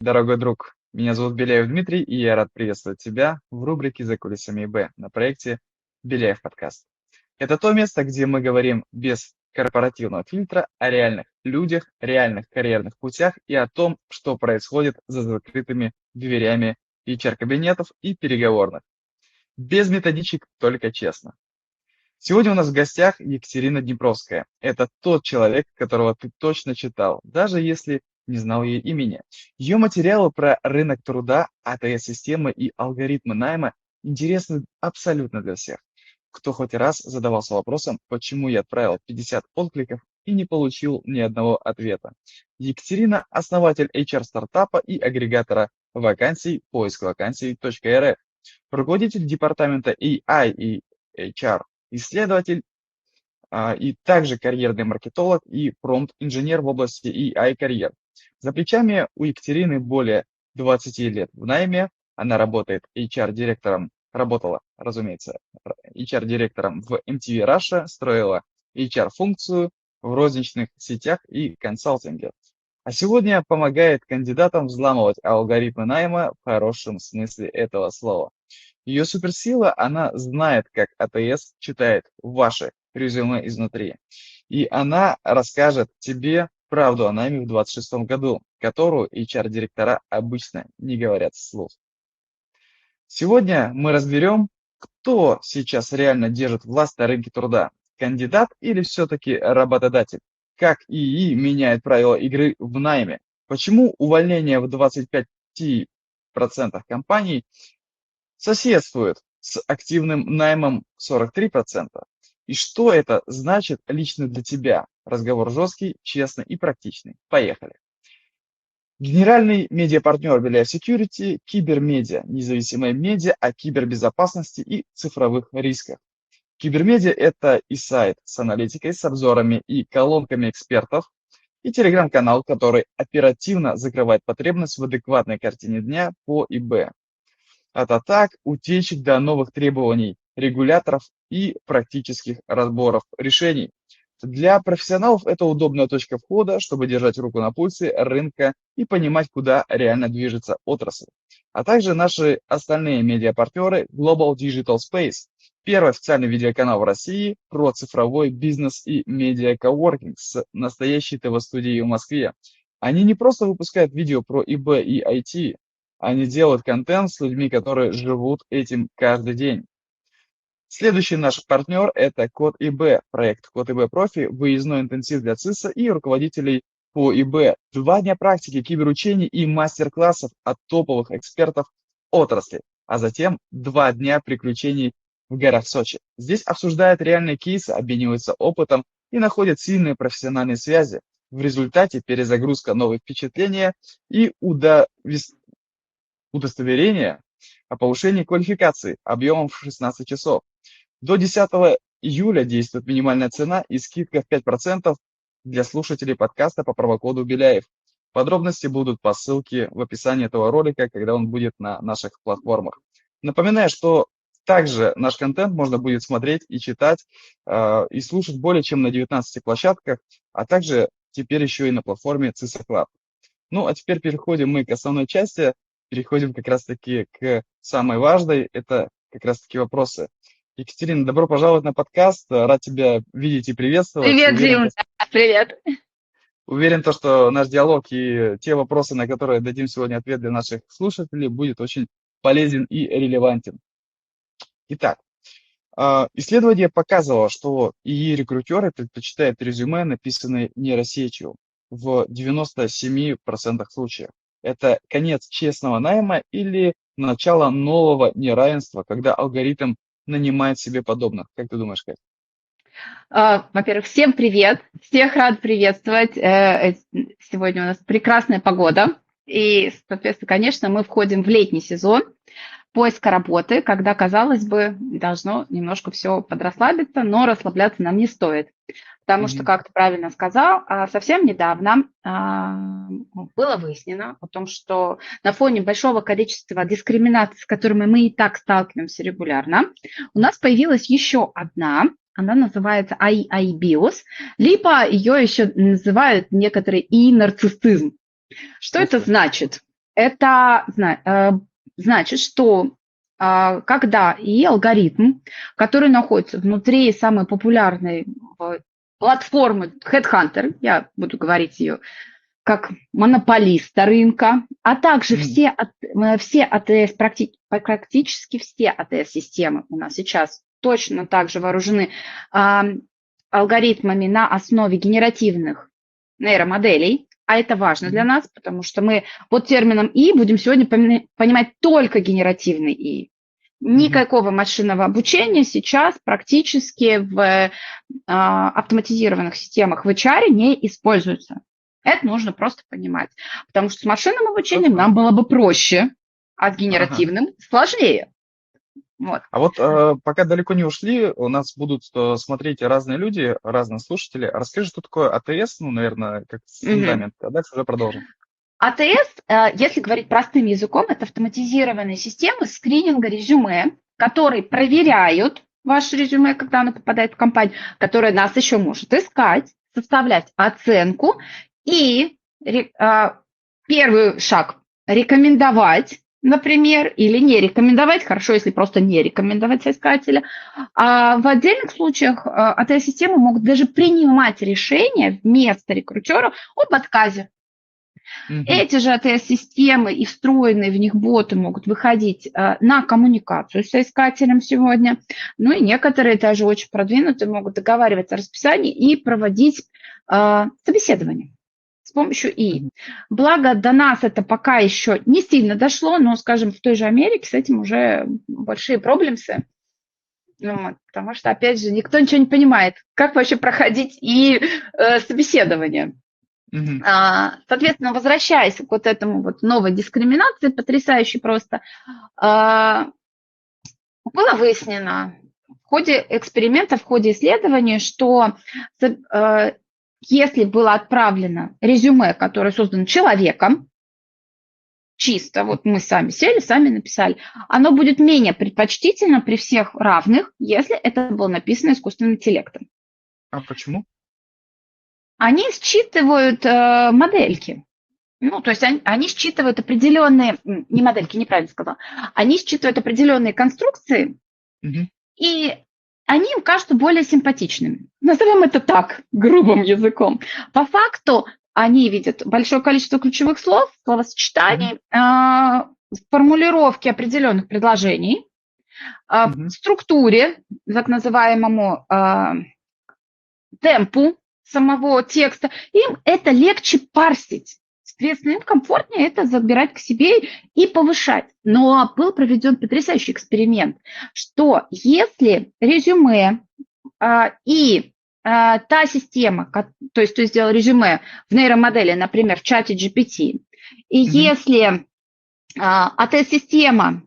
Дорогой друг, меня зовут Беляев Дмитрий, и я рад приветствовать тебя в рубрике «За кулисами ИБ» на проекте «Беляев подкаст». Это то место, где мы говорим без корпоративного фильтра о реальных людях, реальных карьерных путях и о том, что происходит за закрытыми дверями HR-кабинетов и переговорных. Без методичек, только честно. Сегодня у нас в гостях Екатерина Днепровская. Это тот человек, которого ты точно читал, даже если не знал ее имени. Ее материалы про рынок труда, АТС-системы и алгоритмы найма интересны абсолютно для всех. Кто хоть раз задавался вопросом, почему я отправил 50 откликов и не получил ни одного ответа. Екатерина – основатель HR-стартапа и агрегатора вакансий поиск вакансий.рф, руководитель департамента AI и HR, исследователь и также карьерный маркетолог и промпт-инженер в области AI-карьер. За плечами у Екатерины более 20 лет в найме. Она работает HR-директором, работала, разумеется, HR-директором в MTV Russia, строила HR-функцию в розничных сетях и консалтинге. А сегодня помогает кандидатам взламывать алгоритмы найма в хорошем смысле этого слова. Ее суперсила, она знает, как АТС читает ваши резюме изнутри. И она расскажет тебе правду о найме в 26 году, которую HR-директора обычно не говорят вслух. Сегодня мы разберем, кто сейчас реально держит власть на рынке труда. Кандидат или все-таки работодатель? Как ИИ меняет правила игры в найме? Почему увольнение в 25% компаний соседствует с активным наймом 43%? И что это значит лично для тебя? Разговор жесткий, честный и практичный. Поехали. Генеральный медиапартнер Беляев Security, кибермедиа, независимая медиа о кибербезопасности и цифровых рисках. Кибермедиа – это и сайт с аналитикой, с обзорами и колонками экспертов, и телеграм-канал, который оперативно закрывает потребность в адекватной картине дня по ИБ. От атак, утечек до новых требований регуляторов и практических разборов решений. Для профессионалов это удобная точка входа, чтобы держать руку на пульсе рынка и понимать, куда реально движется отрасль. А также наши остальные медиапартнеры Global Digital Space, первый официальный видеоканал в России про цифровой бизнес и медиа-коворкинг с настоящей ТВ-студией в Москве. Они не просто выпускают видео про ИБ и IT, они делают контент с людьми, которые живут этим каждый день. Следующий наш партнер – это Код ИБ, проект Код ИБ Профи, выездной интенсив для ЦИСа и руководителей по ИБ. 2 дня практики, киберучений и мастер-классов от топовых экспертов отрасли, а затем 2 дня приключений в горах Сочи. Здесь обсуждают реальные кейсы, обмениваются опытом и находят сильные профессиональные связи. В результате перезагрузка, новые впечатления и удостоверение о повышении квалификации объемом в 16 часов. До 10 июля действует минимальная цена и скидка в 5% для слушателей подкаста по промокоду Беляев. Подробности будут по ссылке в описании этого ролика, когда он будет на наших платформах. Напоминаю, что также наш контент можно будет смотреть и читать, и слушать более чем на 19 площадках, а также теперь еще и на платформе CISA Club. Ну, а теперь переходим мы к основной части, переходим как раз-таки к самой важной, это как раз-таки вопросы. Екатерина, добро пожаловать на подкаст, рад тебя видеть и приветствовать. Привет, Дим. Привет. Уверен, что наш диалог и те вопросы, на которые дадим сегодня ответ для наших слушателей, будет очень полезен и релевантен. Итак, исследование показывало, что ИИ-рекрутеры предпочитают резюме, написанные нейросетью, в 97% случаев. Это конец честного найма или начало нового неравенства, когда алгоритм нанимает себе подобных. Как ты думаешь, Кать? Во-первых, всем привет. Всех рад приветствовать. Сегодня у нас прекрасная погода. И, соответственно, конечно, мы входим в летний сезон поиска работы, когда, казалось бы, должно немножко все подрасслабиться, но расслабляться нам не стоит. Потому что, как ты правильно сказал, совсем недавно было выяснено о том, что на фоне большого количества дискриминаций, с которыми мы и так сталкиваемся регулярно, у нас появилась еще одна. Она называется AI-биос, либо ее еще называют некоторые и нарциссизм. Что это значит? Это значит, что когда и алгоритм, который находится внутри самой популярной платформы HeadHunter, я буду говорить ее как монополиста рынка, а также М, все АТС, практически все АТС-системы у нас сейчас точно так же вооружены а, алгоритмами на основе генеративных нейромоделей, а это важно для мгм, нас, потому что мы под термином «И» будем сегодня понимать только генеративный «И». мгм. Никакого машинного обучения сейчас практически в автоматизированных системах в HR не используется. Это нужно просто понимать. Потому что с машинным обучением Хорошо. нам было бы проще, а с Ага. генеративным сложнее. Вот. А вот пока далеко не ушли, у нас будут смотреть разные люди, разные слушатели. Расскажи, что такое АТС, ну, наверное, как Мгм. фундамент, а дальше уже продолжим. АТС, если говорить простым языком, это автоматизированные системы скрининга резюме, которые проверяют ваше резюме, когда оно попадает в компанию, которая нас еще может искать, составлять оценку и первый шаг рекомендовать, например, или не рекомендовать, хорошо, если просто не рекомендовать соискателя. А в отдельных случаях АТС-системы могут даже принимать решения вместо рекрутера об отказе. Мгм, Эти же АТС-системы и встроенные в них боты могут выходить на коммуникацию с соискателем сегодня. Ну и некоторые даже очень продвинутые могут договариваться о расписании и проводить собеседование с помощью ИИ. мгм, Благо до нас это пока еще не сильно дошло, но, скажем, в той же Америке с этим уже большие проблемы. Вот, потому что, опять же, никто ничего не понимает, как вообще проходить и собеседование. мгм, Соответственно, возвращаясь к вот этому вот новой дискриминации, потрясающей просто, а, было выяснено в ходе эксперимента, в ходе исследований, что если было отправлено резюме, которое создано человеком, чисто, вот мы сами сели, сами написали, оно будет менее предпочтительно при всех равных, если это было написано искусственным интеллектом. А почему? Они считывают модельки. Ну, то есть они считывают определенные, не модельки, неправильно сказала, они считывают определенные конструкции, Мгм, и они им кажутся более симпатичными. Назовем это так, грубым языком. По факту они видят большое количество ключевых слов, мгм, словосочетаний, формулировки определенных предложений, в мгм, структуре, так называемому темпу самого текста, им это легче парсить. Соответственно, им комфортнее это забирать к себе и повышать. Но был проведен потрясающий эксперимент, что если резюме и та система, то есть ты сделал резюме в нейромодели, например, в чате GPT, и мгм, если АТС-система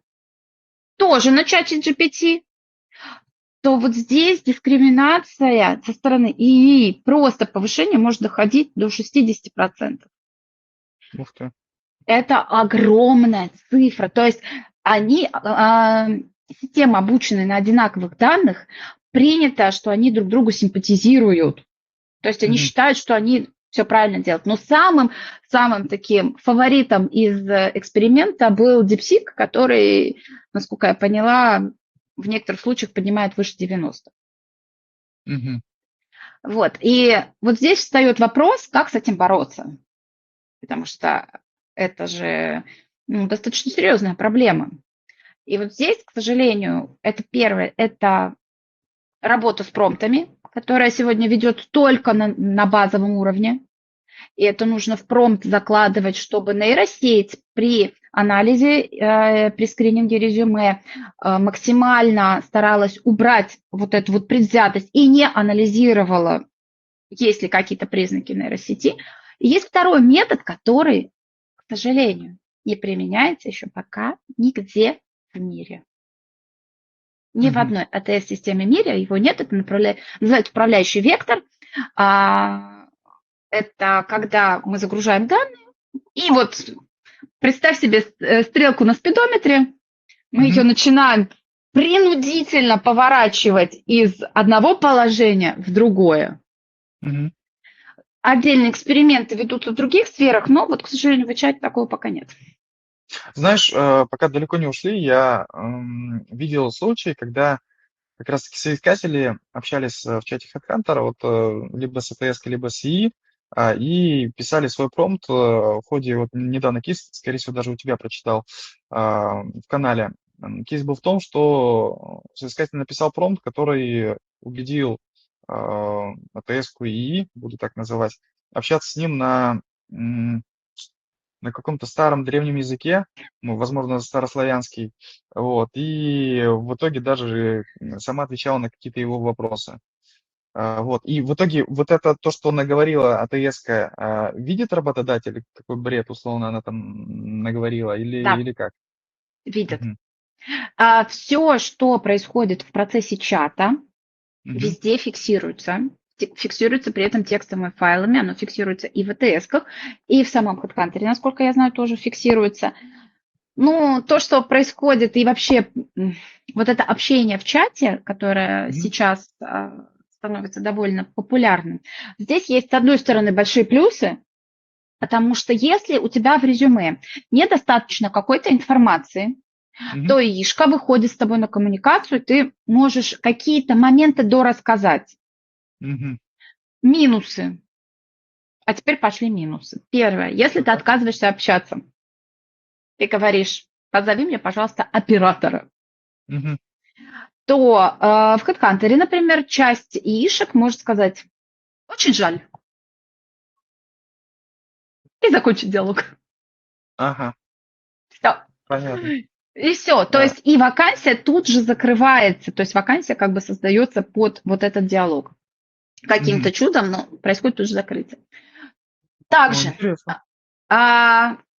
тоже на чате GPT, то вот здесь дискриминация со стороны ИИ, просто повышение может доходить до 60%. ух ты. Это огромная цифра. То есть они, системы, обученные на одинаковых данных, принято, что они друг другу симпатизируют. То есть они Мгм, считают, что они все правильно делают. Но самым таким фаворитом из эксперимента был DeepSeek, который, насколько я поняла, в некоторых случаях поднимает выше 90. мгм, Вот. И вот здесь встает вопрос, как с этим бороться. Потому что это же достаточно серьезная проблема. И вот здесь, к сожалению, это первое, это работа с промптами, которая сегодня ведет только на базовом уровне. И это нужно в промпт закладывать, чтобы нейросеть при анализе, при скрининге резюме максимально старалась убрать вот эту вот предвзятость и не анализировала, есть ли какие-то признаки нейросети. И есть второй метод, который, к сожалению, не применяется еще пока нигде в мире. Ни в мгм. одной АТС-системе мира его нет. Это называется управляющий вектор. А, Это когда мы загружаем данные, и вот представь себе стрелку на спидометре, мы ее Мгм. начинаем принудительно поворачивать из одного положения в другое. Мгм. Отдельные эксперименты ведутся в других сферах, но вот, к сожалению, в чате такого пока нет. Знаешь, пока далеко не ушли, я видел случаи, когда как раз-таки соискатели общались в чате HeadHunter, вот либо с ATS, либо с ИИ, и писали свой промпт в ходе, вот недавно кейс, скорее всего, даже у тебя прочитал в канале. Кейс был в том, что соискатель написал промпт, который убедил ATS-ку и ИИ, буду так называть, общаться с ним на каком-то старом древнем языке, ну, возможно, старославянский, вот, и в итоге даже сама отвечала на какие-то его вопросы. Вот, и в итоге вот это то, что наговорила АТС-ка, видит работодатель, какой бред, условно, она там наговорила, Да, или как? видят. Мгм. Все, что происходит в процессе чата, Мгм. везде фиксируется. Фиксируется при этом текстовыми файлами, оно фиксируется и в ATS-ках, и в самом HeadHunter, насколько я знаю, тоже фиксируется. Ну, то, что происходит, и вообще вот это общение в чате, которое Мгм. сейчас становится довольно популярным, здесь есть, с одной стороны, большие плюсы, потому что если у тебя в резюме недостаточно какой-то информации, Мгм. то ишка выходит с тобой на коммуникацию, ты можешь какие-то моменты дорассказать. Мгм. Минусы. А теперь пошли минусы. Первое. Если ты Ну-ка. отказываешься общаться, ты говоришь, позови мне, пожалуйста, оператора, Мгм. то в HeadHunter, например, часть яишек может сказать, очень жаль, и закончить диалог. Ага, Все. понятно. И все. То А, есть и вакансия тут же закрывается. То есть вакансия как бы создается под вот этот диалог. мгм. Каким-то чудом, но происходит тут же закрытие. Ну, Также, интересно.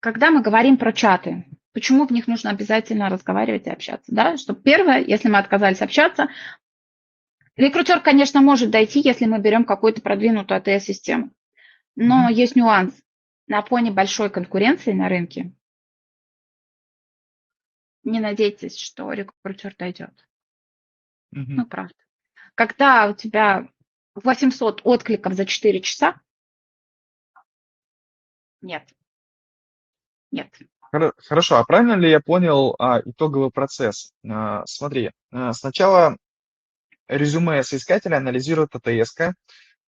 когда мы говорим про чаты, почему в них нужно обязательно разговаривать и общаться? Да? Что первое, если мы отказались общаться, рекрутер, конечно, может дойти, если мы берем какую-то продвинутую АТС-систему. Но Мгм. есть нюанс. На фоне большой конкуренции на рынке не надейтесь, что рекрутер дойдет. Мгм. Ну, правда. Когда у тебя 800 откликов за 4 часа, нет, нет. Хорошо, а правильно ли я понял итоговый процесс? Смотри, сначала резюме соискателя анализирует АТС,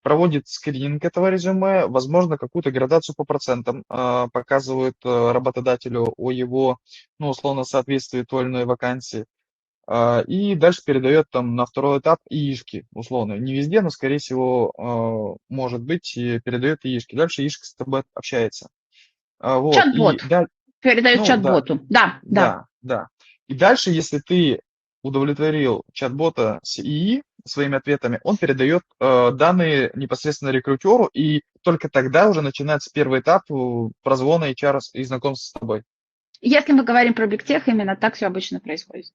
проводит скрининг этого резюме, возможно, какую-то градацию по процентам показывает работодателю о его, ну, условно, соответствии той или иной вакансии. И дальше передает там на второй этап ИИшки, условно. Не везде, но, скорее всего, может быть, и передает ИИшки. Дальше ИИшка с тобой общается. Вот, и Чат-бот. Передает ну да, чат-боту. Да, да. да. И дальше, если ты удовлетворил чат-бота с ИИ своими ответами, он передает данные непосредственно рекрутеру, и только тогда уже начинается первый этап прозвона HR и знакомства с тобой. Если мы говорим про бигтех, именно так все обычно происходит.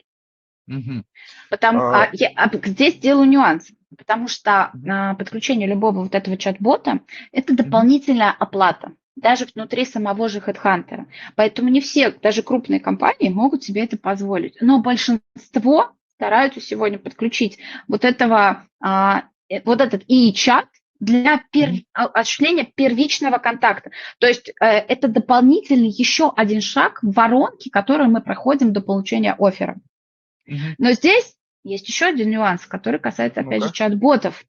Мгм. Потому, А, здесь делаю нюанс, потому что мгм, подключение любого вот этого чат-бота– это мгм, дополнительная оплата, даже внутри самого же HeadHunter. Поэтому не все, даже крупные компании, могут себе это позволить. Но большинство стараются сегодня подключить вот вот этот и-чат для мгм, осуществления первичного контакта. То есть это дополнительный еще один шаг в воронке, который мы проходим до получения оффера. мгм. Но здесь есть еще один нюанс, который касается, опять же, Ну-ка. чат-ботов,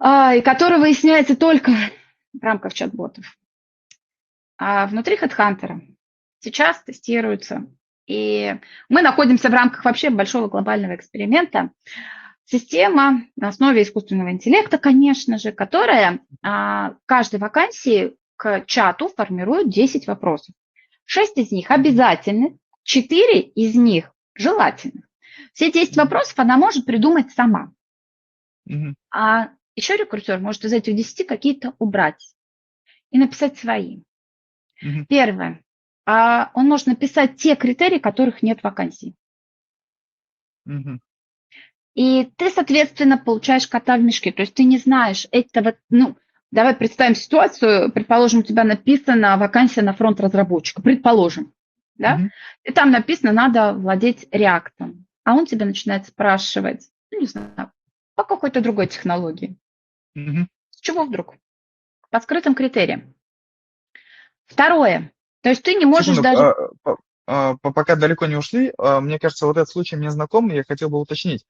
и который выясняется только в рамках чат-ботов. А внутри HeadHunter сейчас тестируется, и мы находимся в рамках вообще большого глобального эксперимента. Система на основе искусственного интеллекта, конечно же, которая каждой вакансии к чату формирует 10 вопросов. 6 из них Мгм, обязательны, 4 из них желательны. Все 10 мгм, вопросов она может придумать сама. мгм, А еще рекрутер может из этих 10 какие-то убрать и написать свои. мгм, Первое. Он может написать те критерии, которых нет в вакансии. мгм, И ты, соответственно, получаешь кота в мешке. То есть ты не знаешь этого, ну, давай представим ситуацию, предположим, у тебя написана вакансия на фронт разработчика, предположим, да, мгм, и там написано, надо владеть реактом, а он тебя начинает спрашивать, ну, не знаю, по какой-то другой технологии. мгм, С чего вдруг? По скрытым критериям. Второе. То есть ты не можешь Секунду, даже... пока далеко не ушли, мне кажется, вот этот случай мне знакомый, я хотел бы уточнить.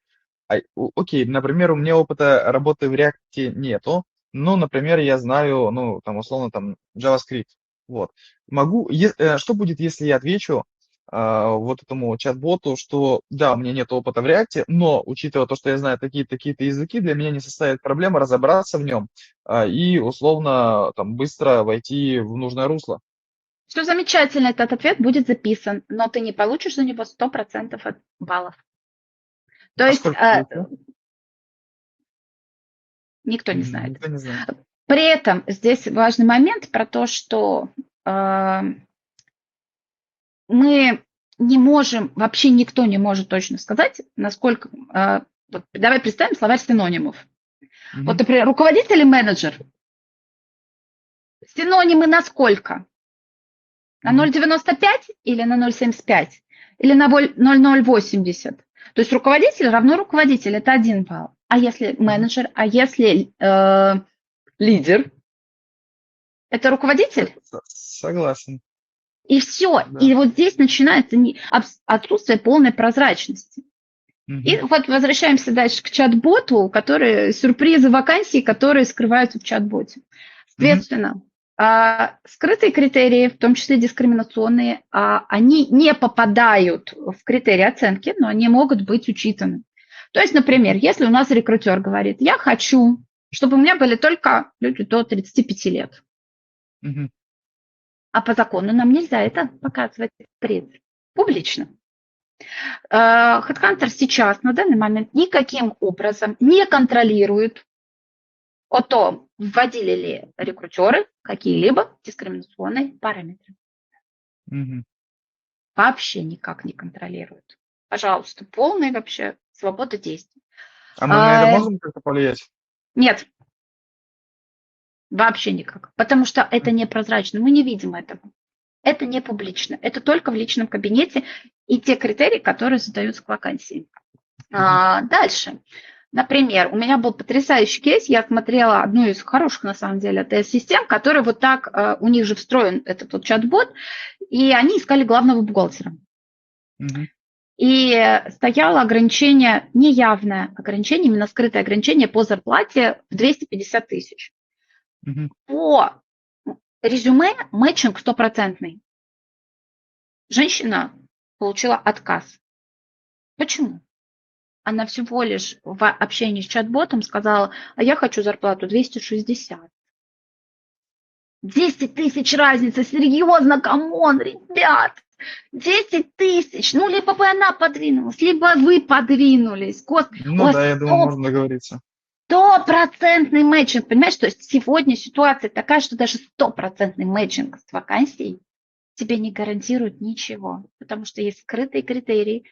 Окей, например, у меня опыта работы в React нету, но, например, я знаю, ну, там, условно, там, JavaScript. Вот. Что будет, если я отвечу вот этому чат-боту, что да, у меня нет опыта в React, но, учитывая то, что я знаю такие-то языки, для меня не составит проблемы разобраться в нем и, условно, там, быстро войти в нужное русло. Все замечательно, этот ответ будет записан, но ты не получишь за него 100% баллов. То А есть сколько получу? никто не знает. Никто не знает. При этом здесь важный момент про то, что мы не можем, вообще никто не может точно сказать, насколько... Вот давай представим словарь синонимов. Вот, Мгм. например, руководитель и менеджер. Синонимы на сколько? На Мгм. 0,95 или на 0,75? Или на 0,080? То есть руководитель равно руководитель, это 1 балл. А если Мгм. менеджер, а если лидер, это руководитель? Согласен. И все. Да. И вот здесь начинается отсутствие полной прозрачности. И Мгм. вот возвращаемся дальше к чат-боту, сюрпризы вакансий, которые скрываются в чат-боте. Мгм. Соответственно, скрытые критерии, в том числе дискриминационные, они не попадают в критерии оценки, но они могут быть учитаны. То есть, например, если у нас рекрутер говорит, я хочу, чтобы у меня были только люди до 35 лет, Мгм. а по закону нам нельзя это показывать публично. HeadHunter сейчас, на данный момент, никаким образом не контролирует о том, вводили ли рекрутеры какие-либо дискриминационные параметры. Мгм. Вообще никак не контролируют. Пожалуйста, полная вообще свобода действий. А мы на это А, можем как-то повлиять? Нет, вообще никак. Потому что это М. непрозрачно. Мы не видим этого. Это не публично. Это только в личном кабинете и те критерии, которые задаются к вакансии. Мгм. Дальше. Например, у меня был потрясающий кейс. Я смотрела одну из хороших, на самом деле, ТС-систем, которые вот так, у них же встроен этот вот чат-бот, и они искали главного бухгалтера. Мгм. И стояло ограничение, неявное ограничение, именно скрытое ограничение по зарплате в 250 тысяч. Мгм. По резюме мэтчинг стопроцентный. Женщина получила отказ. Почему? Она всего лишь в общении с чат-ботом сказала, а я хочу зарплату 260. 10 тысяч разница, серьезно, камон, ребят. 10 тысяч, ну, либо бы она подвинулась, либо вы подвинулись. У Ну вас да, я думаю, можно договориться. стопроцентный мэтчинг, понимаешь? То есть сегодня ситуация такая, что даже стопроцентный мэтчинг с вакансией тебе не гарантирует ничего, потому что есть скрытые критерии,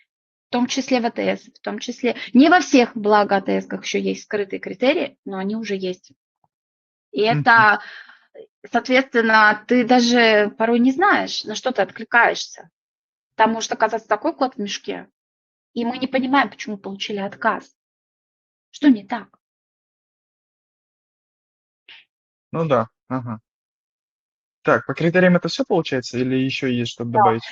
в том числе в АТС, в том числе, не во всех, благо АТС-ках еще есть скрытые критерии, но они уже есть. И Мгм. это, соответственно, ты даже порой не знаешь, на что ты откликаешься. Там может оказаться такой кот в мешке, и мы не понимаем, почему получили отказ. Что не так? Ну да. Ага. Так, по критериям это все получается или еще есть что-то Да. добавить?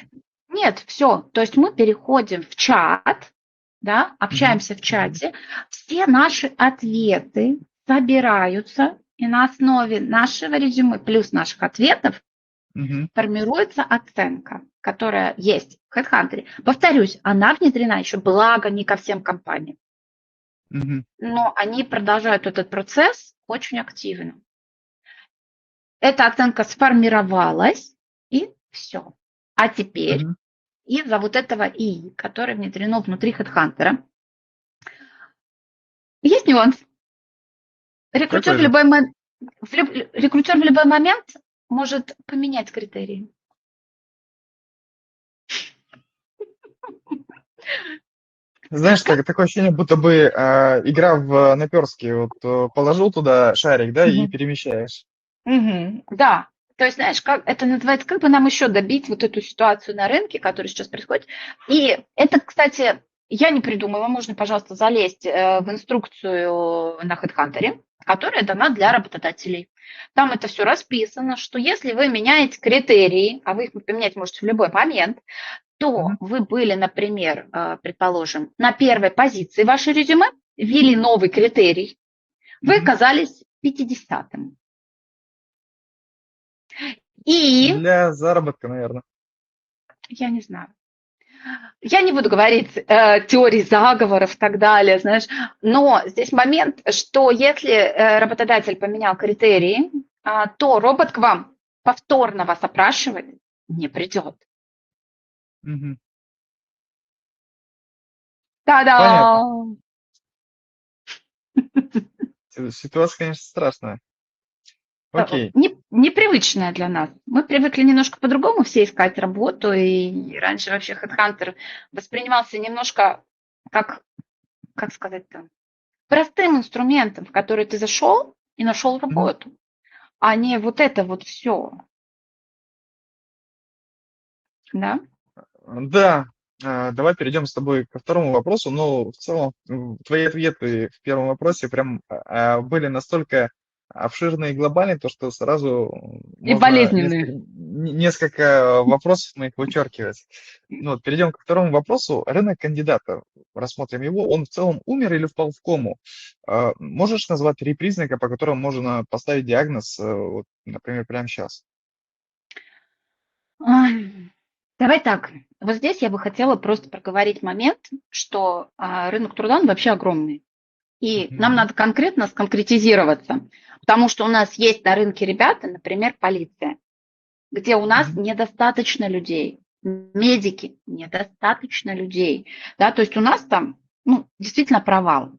Нет, все. То есть мы переходим в чат, да, Мгм. общаемся в чате, все наши ответы собираются, и на основе нашего резюме плюс наших ответов Мгм. формируется оценка, которая есть в HeadHunter. Повторюсь, она внедрена еще, благо, не ко всем компаниям, Мгм. но они продолжают этот процесс очень активно. Эта оценка сформировалась, и все. А теперь Мгм. из-за вот этого ИИ, которое внедрено внутри HeadHunter, есть нюанс. Рекрутер Какой в же? любой, рекрутер в любой момент может поменять критерии. Знаешь, такое ощущение, будто бы игра в наперстки. Вот положил туда шарик, да, и Мгм. перемещаешь. Мгм. Да. То есть, знаешь, как это называется, как бы нам еще добить вот эту ситуацию на рынке, которая сейчас происходит. И это, кстати, я не придумала, можно, пожалуйста, залезть в инструкцию на HeadHunter. которая дана для работодателей. Там это все расписано, что если вы меняете критерии, а вы их поменять можете в любой момент, то Мгм. вы были, например, предположим, на первой позиции ваше резюме, ввели новый критерий, вы Мгм. оказались 50-м. И, Для заработка, наверное. я не знаю, я не буду говорить теории заговоров и так далее, знаешь, но здесь момент, что если работодатель поменял критерии, то робот к вам повторно вас опрашивать не придет. Та-да! Понятно. Ситуация, конечно, страшная. Окей. Непривычная для нас. Мы привыкли немножко по-другому все искать работу, и раньше вообще HeadHunter воспринимался немножко как сказать-то, простым инструментом, в который ты зашел и нашел Мгм. работу, а не вот это вот все, да? Да, давай перейдем с тобой ко второму вопросу. Но в целом твои ответы в первом вопросе прям были настолько обширные и глобальные, то что сразу И можно болезненные. несколько вопросов моих вычеркивать. Ну, вот, перейдем ко второму вопросу. Рынок кандидата. Рассмотрим его. Он в целом умер или впал в кому? Можешь назвать 3 признака, по которым можно поставить диагноз, вот, например, прямо сейчас? Ай, давай так. Вот здесь я бы хотела просто проговорить момент, что рынок труда, он вообще огромный. И нам Мгм. надо конкретно сконкретизироваться, потому что у нас есть на рынке ребята, например, полиция, где у нас Мгм. недостаточно людей, медики, недостаточно людей, да, то есть у нас там, ну, действительно провал.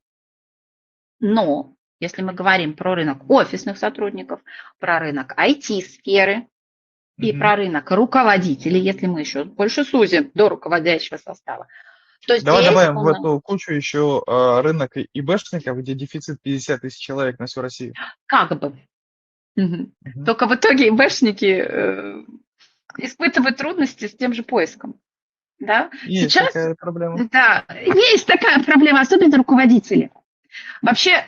Но если мы говорим про рынок офисных сотрудников, про рынок IT-сферы и Мгм. про рынок руководителей, если мы еще больше сузим до руководящего состава, то Давай здесь добавим у в нас эту кучу еще рынок ИБшников, где дефицит 50 тысяч человек на всю Россию. как бы. Мгм. Мгм. Только в итоге ИБшники испытывают трудности с тем же поиском. Да? Есть Сейчас, такая проблема. да, есть такая проблема, особенно руководители. Вообще,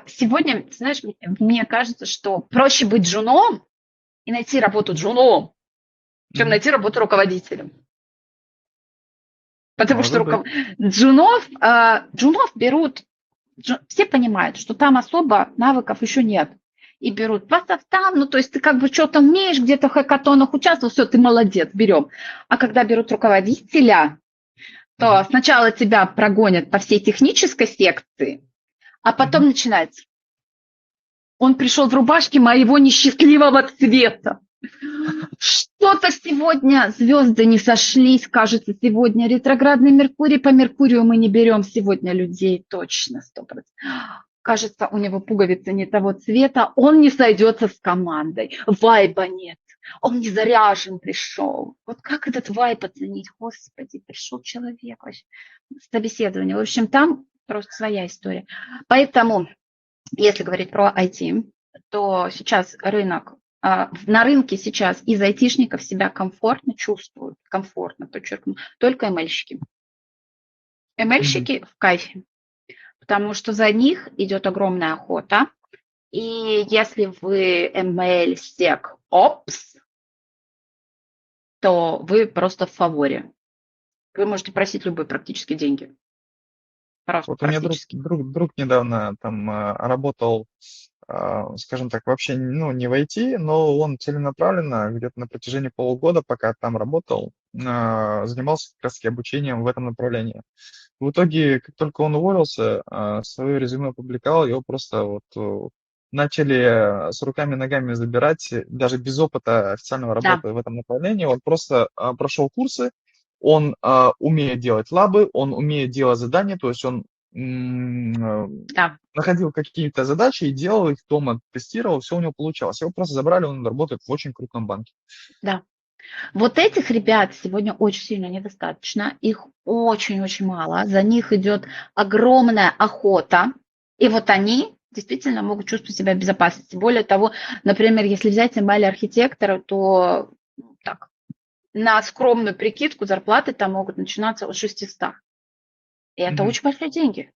сегодня, знаешь, мне кажется, что проще быть джуном и найти работу джуном, чем Мгм. найти работу руководителем. Потому что Может быть. джунов берут, все понимают, что там особо навыков еще нет. И берут по софтам, ну то есть ты как бы что-то умеешь, где-то в хакатонах участвовал, все, ты молодец, берем. А когда берут руководителя, то Мгм. сначала тебя прогонят по всей технической секции, а Мгм. потом начинается. Он пришел в рубашке моего несчастливого цвета. Что-то сегодня звезды не сошлись, кажется, сегодня ретроградный Меркурий, по Меркурию мы не берем сегодня людей, точно, 100%. Кажется, у него пуговицы не того цвета, он не сойдется с командой, вайба нет, он не заряжен пришел. Вот как этот вайб оценить? Господи, пришел человек, вообще, собеседование. В общем, там просто своя история. Поэтому если говорить про IT, то сейчас рынок, на рынке сейчас из айтишников себя комфортно чувствуют, комфортно, подчеркну, только ML-щики. Мгм. ML-щики в кайфе, потому что за них идет огромная охота. И если вы ML, SecOps, то вы просто в фаворе. Вы можете просить любые практически деньги. Просто Вот у меня практически. друг недавно там работал, скажем так, вообще ну, не в IT, но он целенаправленно где-то на протяжении полугода, пока там работал, занимался как раз обучением в этом направлении. В итоге, как только он уволился, свое резюме опубликовал, его просто вот начали с руками и ногами забирать, даже без опыта официального Да, работы в этом направлении. Он просто прошел курсы, он умеет делать лабы, он умеет делать задания, то есть он да, находил какие-то задачи и делал их дома, тестировал, все у него получалось. Его просто забрали, он работает в очень крупном банке. да. Вот этих ребят сегодня очень сильно недостаточно, их очень-очень мало, за них идет огромная охота, и вот они действительно могут чувствовать себя в безопасности. Более того, например, если взять ML-архитектора, то так, на скромную прикидку зарплаты там могут начинаться от 600. И это Мгм. очень большие деньги.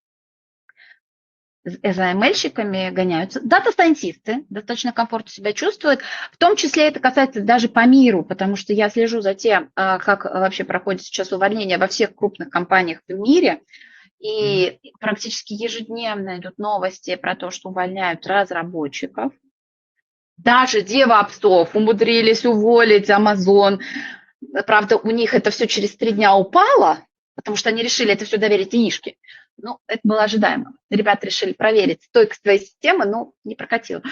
за ML-щиками гоняются. Дата-сайентисты достаточно комфортно себя чувствуют. В том числе это касается даже по миру, потому что я слежу за тем, как вообще проходит сейчас увольнение во всех крупных компаниях в мире. И практически ежедневно идут новости про то, что увольняют разработчиков. Даже девопсов умудрились уволить Amazon. Правда, у них это все через 3 дня упало, потому что они решили это все доверить яишке. Ну, это было ожидаемо. Ребята решили проверить стойкость своей системы, но не прокатило.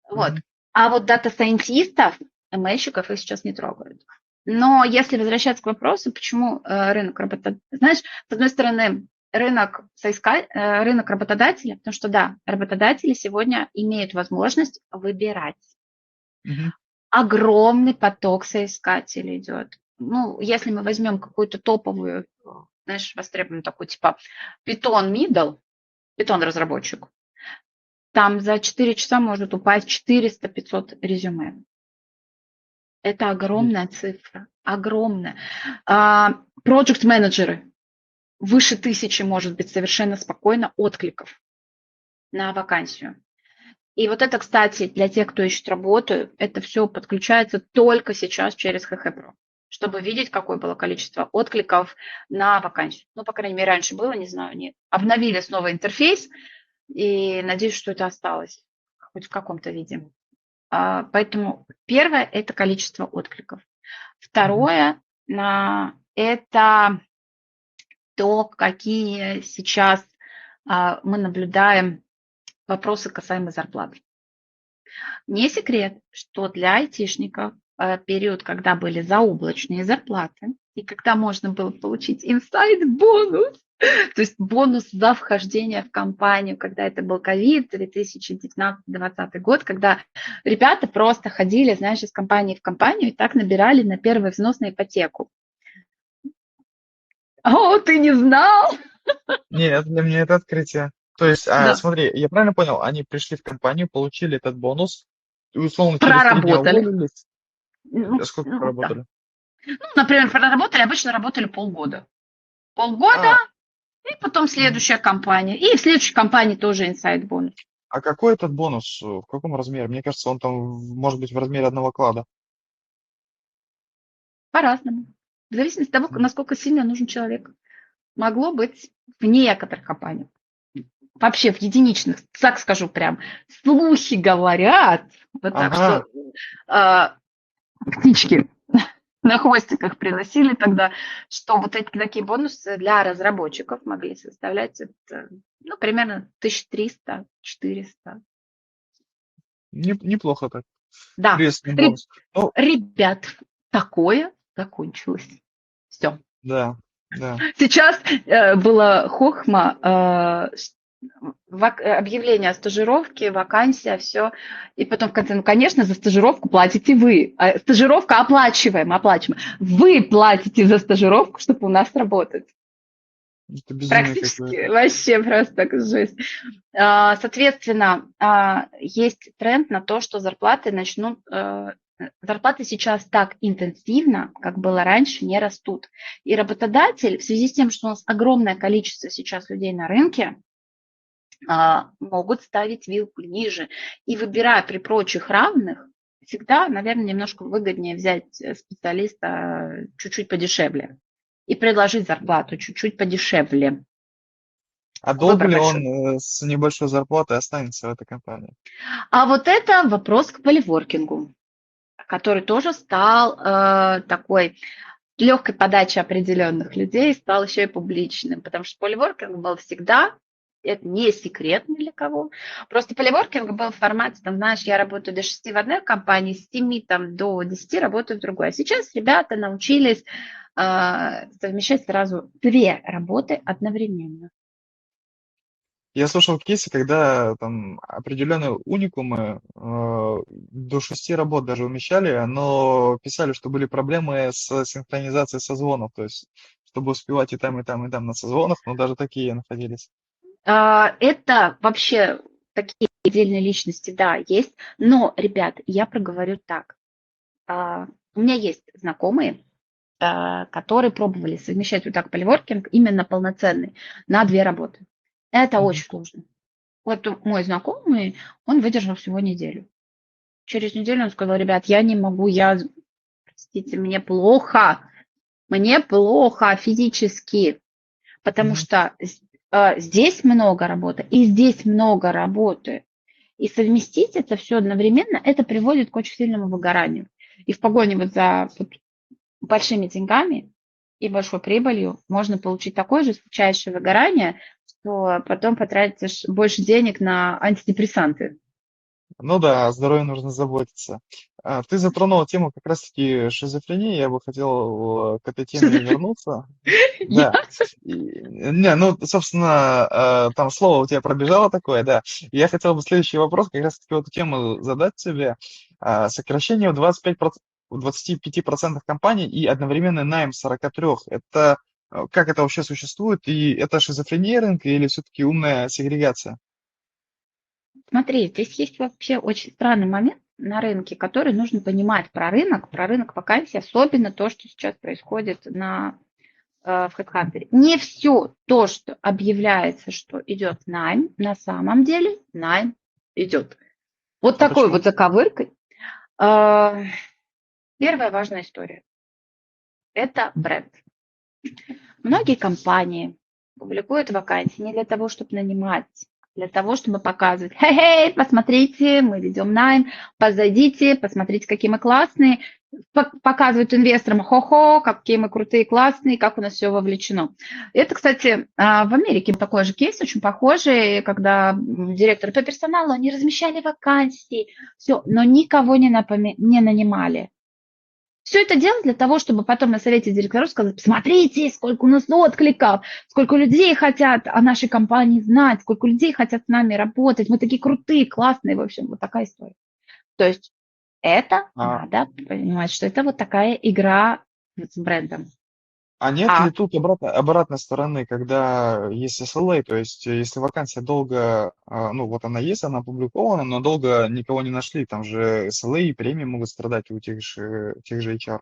Вот. А вот дата-сайентистов, ML-щиков их сейчас не трогают. Но если возвращаться к вопросу, почему рынок работодателей... Знаешь, с одной стороны, рынок работодателей, потому что, да, работодатели сегодня имеют возможность выбирать. Огромный поток соискателей идет. Ну, если мы возьмем какую-то топовую, знаешь, востребованную такую, типа Python Middle, Python разработчик, там за 4 часа может упасть 400-500 резюме. Это огромная цифра, огромная. Проект-менеджеры, выше 1000 может быть совершенно спокойно откликов на вакансию. И вот это, кстати, для тех, кто ищет работу, это все подключается только сейчас через ХХ-Про, чтобы видеть, какое было количество откликов на вакансию. Ну, по крайней мере, раньше было, не знаю, они обновили снова интерфейс, и надеюсь, что это осталось хоть в каком-то виде. Поэтому первое – это количество откликов. Второе – это то, какие сейчас мы наблюдаем вопросы касаемо зарплаты. Не секрет, что для айтишников период, когда были заоблачные зарплаты, и когда можно было получить инсайд-бонус, то есть бонус за вхождение в компанию, когда это был ковид, 2019-2020 год, когда ребята просто ходили, знаешь, из компании в компанию и так набирали на первый взнос на ипотеку. О, ты не знал? Нет, для меня это открытие. То есть, Да. смотри, я правильно понял, они пришли в компанию, получили этот бонус, и условно через 3 дня Проработали. уволились. Ну, Сколько да. проработали? Ну, например, проработали, обычно работали полгода. Полгода, и потом следующая компания. И в следующей компании тоже инсайд бонус. А какой этот бонус? В каком размере? Мне кажется, он там может быть в размере одного клада. По-разному. В зависимости от того, насколько сильно нужен человек. Могло быть в некоторых компаниях. Вообще в единичных, так скажу прям, слухи говорят, вот так, Ага. что птички на хвостиках приносили тогда, что вот эти такие бонусы для разработчиков могли составлять ну, примерно 1300-400. Неплохо так. Да, Приветственный бонус. Ну, ребят, такое закончилось. Все. да, да. Сейчас была хохма, объявление о стажировке, вакансия, все. И потом в конце, ну, конечно, за стажировку платите вы. Стажировка оплачиваем. Вы платите за стажировку, чтобы у нас работать. Это безумие Практически какое-то. вообще просто так жесть. Соответственно, есть тренд на то, что зарплаты сейчас так интенсивно, как было раньше, не растут. И работодатель, в связи с тем, что у нас огромное количество сейчас людей на рынке, могут ставить вилку ниже. И выбирая при прочих равных, всегда, наверное, немножко выгоднее взять специалиста чуть-чуть подешевле и предложить зарплату чуть-чуть подешевле. А долго ли он с небольшой зарплатой останется в этой компании? А вот это вопрос к поливоркингу, который тоже стал такой легкой подачи определенных людей, стал еще и публичным, потому что поливоркинг был всегда, это не секрет ни для кого. Просто поливоркинг был в формате, там, знаешь, я работаю до 6 в одной компании, с 7 там, до 10 работаю в другой. А сейчас ребята научились совмещать сразу 2 работы одновременно. Я слышал кейсы, когда там определенные уникумы до 6 работ даже умещали, но писали, что были проблемы с синхронизацией созвонов, то есть чтобы успевать и там, и там, и там на созвонах, но даже такие находились. Это вообще такие отдельные личности, да, есть. Но, ребят, я проговорю так. У меня есть знакомые, которые пробовали совмещать вот так поливоркинг именно полноценный на 2 работы. Это очень сложно. Вот мой знакомый, он выдержал всего неделю. Через неделю он сказал: ребят, я не могу, простите, мне плохо физически, потому Мгм. что здесь много работы и здесь много работы. И совместить это все одновременно, это приводит к очень сильному выгоранию. И в погоне вот за большими деньгами и большой прибылью можно получить такое же жесточайшее выгорание, что потом потратишь больше денег на антидепрессанты. Ну да, о здоровье нужно заботиться. Ты затронула тему как раз-таки шизофрении, я бы хотел к этой теме вернуться. Я Да. Не, ну, собственно, там слово у тебя пробежало такое, да. Я хотел бы следующий вопрос как раз-таки в эту тему задать тебе. Сокращение в 25% компаний и одновременный найм 43. Как это вообще существует? И это шизофрения рынка или все-таки умная сегрегация? Смотри, здесь есть вообще очень странный момент на рынке, который нужно понимать про рынок вакансий, особенно то, что сейчас происходит в HeadHunter. Не все то, что объявляется, что идет найм, на самом деле найм идет. Вот А такой почему? вот заковыркой. А, Первая важная история – это бренд. Многие компании публикуют вакансии не для того, чтобы нанимать, а для того, чтобы показывать: хей, посмотрите, мы ведем найм, позайдите, посмотрите, какие мы классные, показывают инвесторам: хо-хо, какие мы крутые, классные, как у нас все вовлечено. Это, кстати, в Америке такой же кейс, очень похожий, когда директоры по персоналу, они размещали вакансии, все, но никого не нанимали. Все это делать для того, чтобы потом на совете директоров сказать: посмотрите, сколько у нас откликов, сколько людей хотят о нашей компании знать, сколько людей хотят с нами работать, мы такие крутые, классные, в общем, вот такая история. То есть это А, надо понимать, что это вот такая игра с брендом. А нет А ли тут обратной стороны, когда есть SLA, то есть если вакансия долго, ну вот она есть, она опубликована, но долго никого не нашли, там же SLA и премии могут страдать у тех же HR.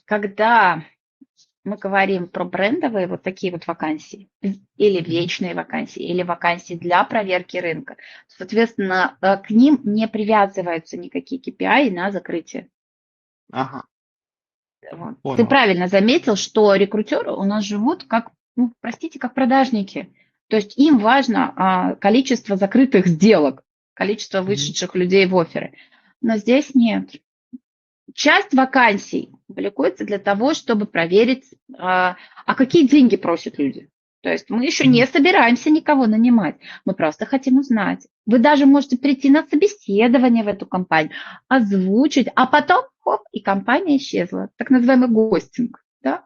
когда мы говорим про брендовые вот такие вот вакансии, или Мгм. вечные вакансии, или вакансии для проверки рынка, соответственно, к ним не привязываются никакие KPI на закрытие. Ага, Вот. Ты понял. правильно заметил, что рекрутеры у нас живут как, ну, простите, как продажники. То есть им важно количество закрытых сделок, количество Мгм. вышедших людей в оферы. Но здесь нет. Часть вакансий публикуется для того, чтобы проверить, какие деньги просят люди. То есть мы еще не Мгм. собираемся никого нанимать, мы просто хотим узнать. Вы даже можете прийти на собеседование в эту компанию, озвучить, а потом, хоп, и компания исчезла. Так называемый гостинг. Да?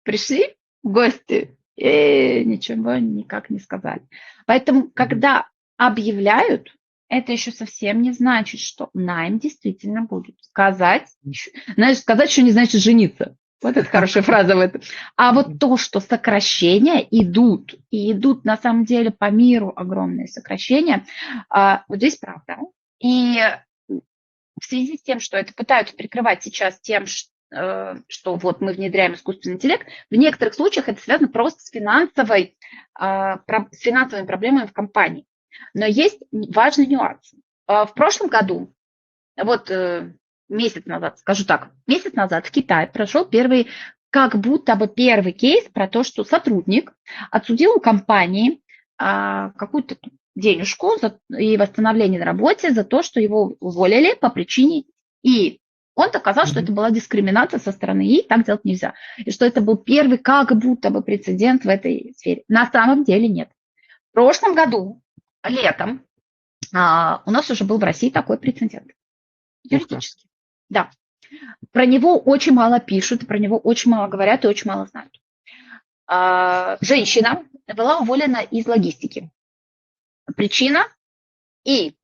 Пришли в гости и ничего никак не сказали. Поэтому, Мгм. когда объявляют, это еще совсем не значит, что найм действительно будет. Знаешь, сказать еще не значит жениться. Вот это хорошая фраза в этом. А вот Мгм. то, что сокращения идут, и идут на самом деле по миру огромные сокращения, вот здесь правда. И в связи с тем, что это пытаются прикрывать сейчас тем, что вот мы внедряем искусственный интеллект, в некоторых случаях это связано просто с финансовыми проблемами в компании. Но есть важный нюанс. В прошлом году, вот месяц назад, скажу так, месяц назад в Китае прошел как будто бы первый кейс про то, что сотрудник отсудил у компании какую-то денежку и восстановление на работе за то, что его уволили по причине И. Он доказал, что Мгм. это была дискриминация со стороны И, так делать нельзя. И что это был первый как будто бы прецедент в этой сфере. На самом деле нет. В прошлом году, летом, у нас уже был в России такой прецедент. Ух ты. Юридически. Да. Про него очень мало пишут, про него очень мало говорят и очень мало знают. Женщина была уволена из логистики. Причина И,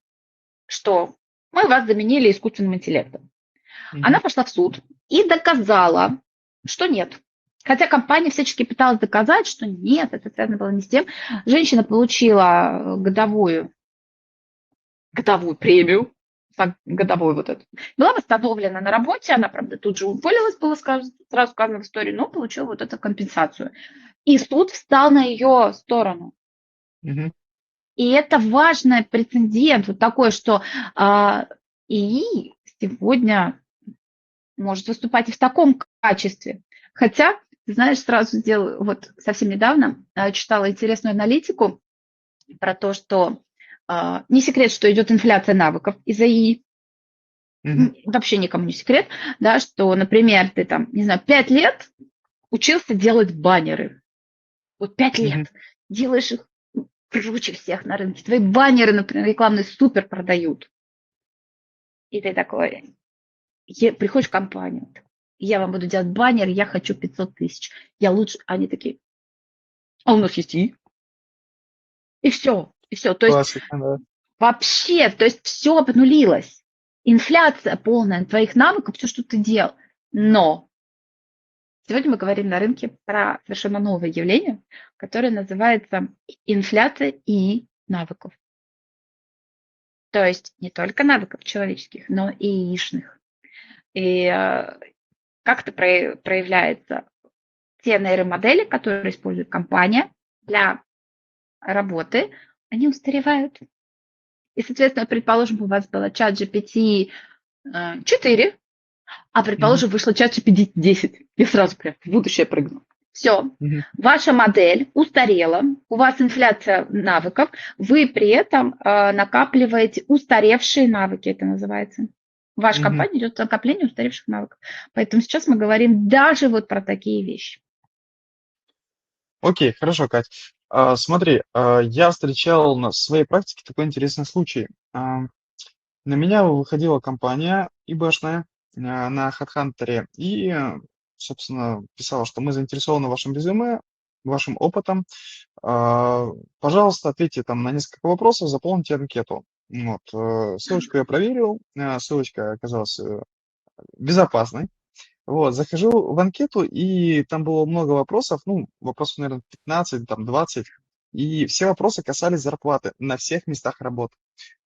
что мы вас заменили искусственным интеллектом. Она Мгм. пошла в суд и доказала, что нет. Хотя компания всячески пыталась доказать, что нет, это связано было не с тем. Женщина получила годовую премию, годовую вот эту. Была восстановлена на работе, она, правда, тут же уволилась, было сразу сказано в истории, но получила вот эту компенсацию. И суд встал на ее сторону. Мгм. И это важный прецедент, вот такой, что ИИ сегодня может выступать и в таком качестве. Хотя, ты знаешь, сразу сделаю, вот совсем недавно читала интересную аналитику про то, что не секрет, что идет инфляция навыков из-за ИИ. Мгм. Вообще никому не секрет, да, что, например, ты там, не знаю, 5 лет учился делать баннеры. Вот 5 Мгм. лет делаешь их круче всех на рынке. Твои баннеры, например, рекламные супер продают. И ты такой, приходишь в компанию, я вам буду делать баннер, я хочу 500 тысяч. Я лучше, они такие, а у нас есть и все, и все. То есть Классика, да. вообще, то есть все обнулилось. Инфляция полная твоих навыков, все, что ты делал. Но сегодня мы говорим на рынке про совершенно новое явление, которое называется инфляция и навыков. То есть не только навыков человеческих, но и яичных. И как это проявляется? Те нейромодели, которые использует компания для работы, они устаревают. И, соответственно, предположим, у вас было чат GPT 4, а, Мгм. предположим, вышло чат GPT 10. Я сразу прям в будущее прыгну. Все. Мгм. Ваша модель устарела, у вас инфляция навыков, вы при этом накапливаете устаревшие навыки, это называется. В вашей Мгм. компании идет накопление устаревших навыков. Поэтому сейчас мы говорим даже вот про такие вещи. Окей, хорошо, Кать. Смотри, я встречал на своей практике такой интересный случай. На меня выходила компания ИБшная на HeadHunter и, собственно, писала, что мы заинтересованы в вашем резюме, вашим опытом. А, Пожалуйста, ответьте там на несколько вопросов, заполните анкету. Вот, ссылочку я проверил, ссылочка оказалась безопасной. Вот, захожу в анкету, и там было много вопросов, ну, вопросов, наверное, 15, там, 20, и все вопросы касались зарплаты на всех местах работы.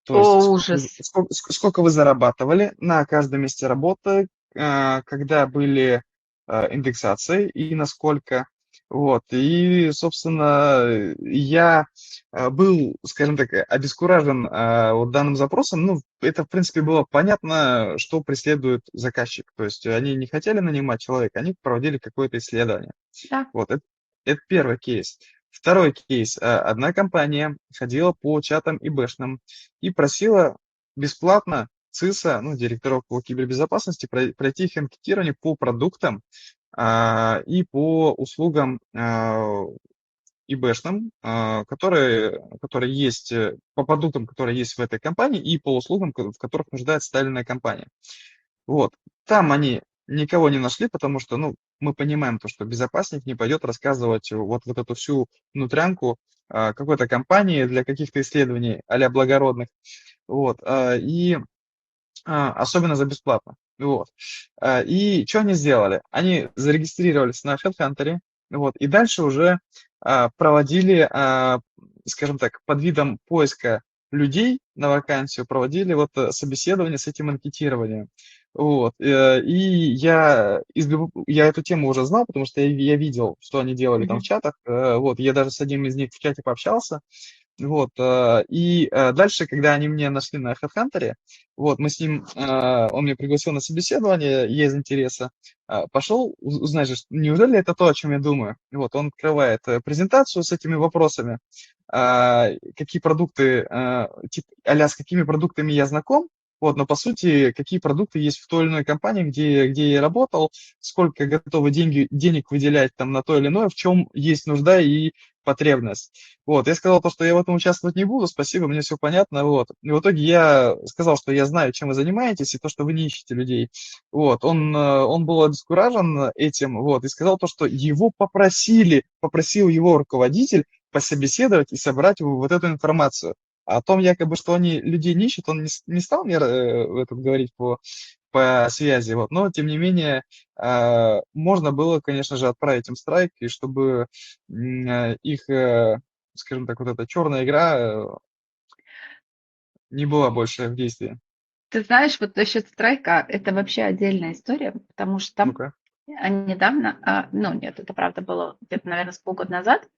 То есть О, ужас. сколько вы зарабатывали на каждом месте работы, когда были индексации и насколько. Вот. И, собственно, я был, скажем так, обескуражен вот данным запросом. Ну, это, в принципе, было понятно, что преследует заказчик. То есть они не хотели нанимать человека, они проводили какое-то исследование. Да. Вот, это первый кейс. Второй кейс. Одна компания ходила по чатам ИБшным и просила бесплатно ЦИСа, ну, директоров по кибербезопасности, пройти их анкетирование по продуктам и по услугам ИБшным, которые есть, по продуктам, которые есть в этой компании, и по услугам, в которых нуждается та или иная компания. Вот. Там они никого не нашли, потому что, ну, мы понимаем то, что безопасник не пойдет рассказывать вот эту всю внутрянку какой-то компании для каких-то исследований а-ля благородных. Вот. Особенно за бесплатно. Вот. И что они сделали? Они зарегистрировались на HeadHunter, вот, и дальше уже проводили, скажем так, под видом поиска людей на вакансию, проводили вот собеседование с этим анкетированием. Вот. И я эту тему уже знал, потому что я видел, что они делали там в Мгм. чатах. Вот. Я даже с одним из них в чате пообщался. Вот, дальше, когда они меня нашли на HeadHunter, вот, мы с ним, он меня пригласил на собеседование, я из интереса пошел узнать, же, неужели это то, о чем я думаю. Вот, он открывает презентацию с этими вопросами, какие продукты, типа, а-ля с какими продуктами я знаком, вот, но по сути, какие продукты есть в той или иной компании, где я работал, сколько готовы денег выделять там на то или иное, в чем есть нужда и потребность. Вот, я сказал то, что я в этом участвовать не буду, спасибо, мне все понятно, вот. И в итоге я сказал, что я знаю, чем вы занимаетесь, и то, что вы не ищете людей. Вот, он был обескуражен этим, вот, и сказал то, что его попросил его руководитель пособеседовать и собрать вот эту информацию. А о том, якобы, что они людей не ищут, он не стал мне говорить по связи, вот. Но, тем не менее, можно было, конечно же, отправить им страйк, и чтобы их, скажем так, вот эта черная игра не была больше в действии. Ты знаешь, вот насчет страйка, это вообще отдельная история, потому что Ну-ка. недавно, ну нет, это правда было где-то, наверное, с полгода назад,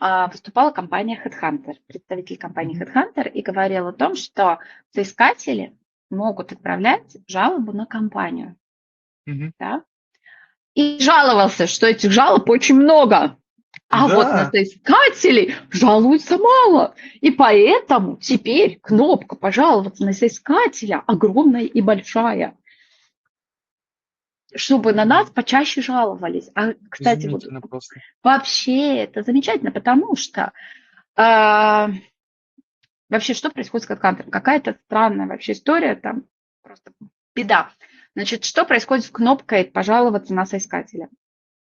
выступала компания HeadHunter, представитель компании HeadHunter, и говорил о том, что соискатели могут отправлять жалобу на компанию. Мгм. Да? И жаловался, что этих жалоб очень много. А вот на Да, соискателей жалуются мало. И поэтому теперь кнопка «Пожаловаться на соискателя» огромная и большая, чтобы на нас почаще жаловались. А, кстати, вот изумительно просто. вообще это замечательно, потому что а, вообще что происходит с HeadHunter? Какая-то странная вообще история, там просто беда. Значит, что происходит с кнопкой «Пожаловаться на соискателя»?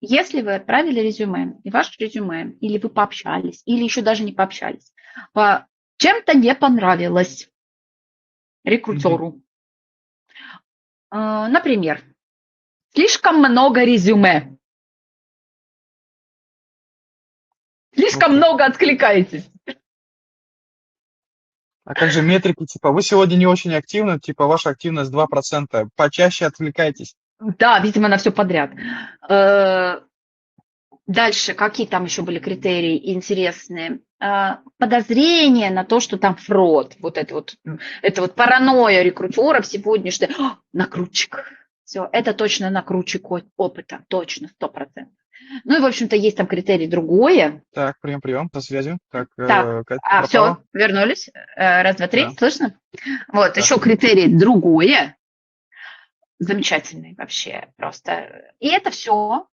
Если вы отправили резюме, и ваше резюме, или вы пообщались, или еще даже не пообщались, чем-то не понравилось Мгм. рекрутеру. Например, слишком много резюме, Ух слишком ты. много откликаетесь. А как же метрики, типа, вы сегодня не очень активны, типа, ваша активность 2%, почаще отвлекайтесь. Да, видимо, на все подряд. Э, Дальше, какие там еще были критерии интересные? Подозрение на то, что там фрод. Вот это вот паранойя рекрутеров сегодняшняя. Накрутчик. Все, это точно накрутчик опыта. Точно, 100%. Ну и, в общем-то, есть там критерий другое. Так, прием, по связи. Так, Так, Катя все, пропала? вернулись. Раз, два, три, Да, слышно? Вот, да. еще критерий другое. Замечательный вообще просто. И это все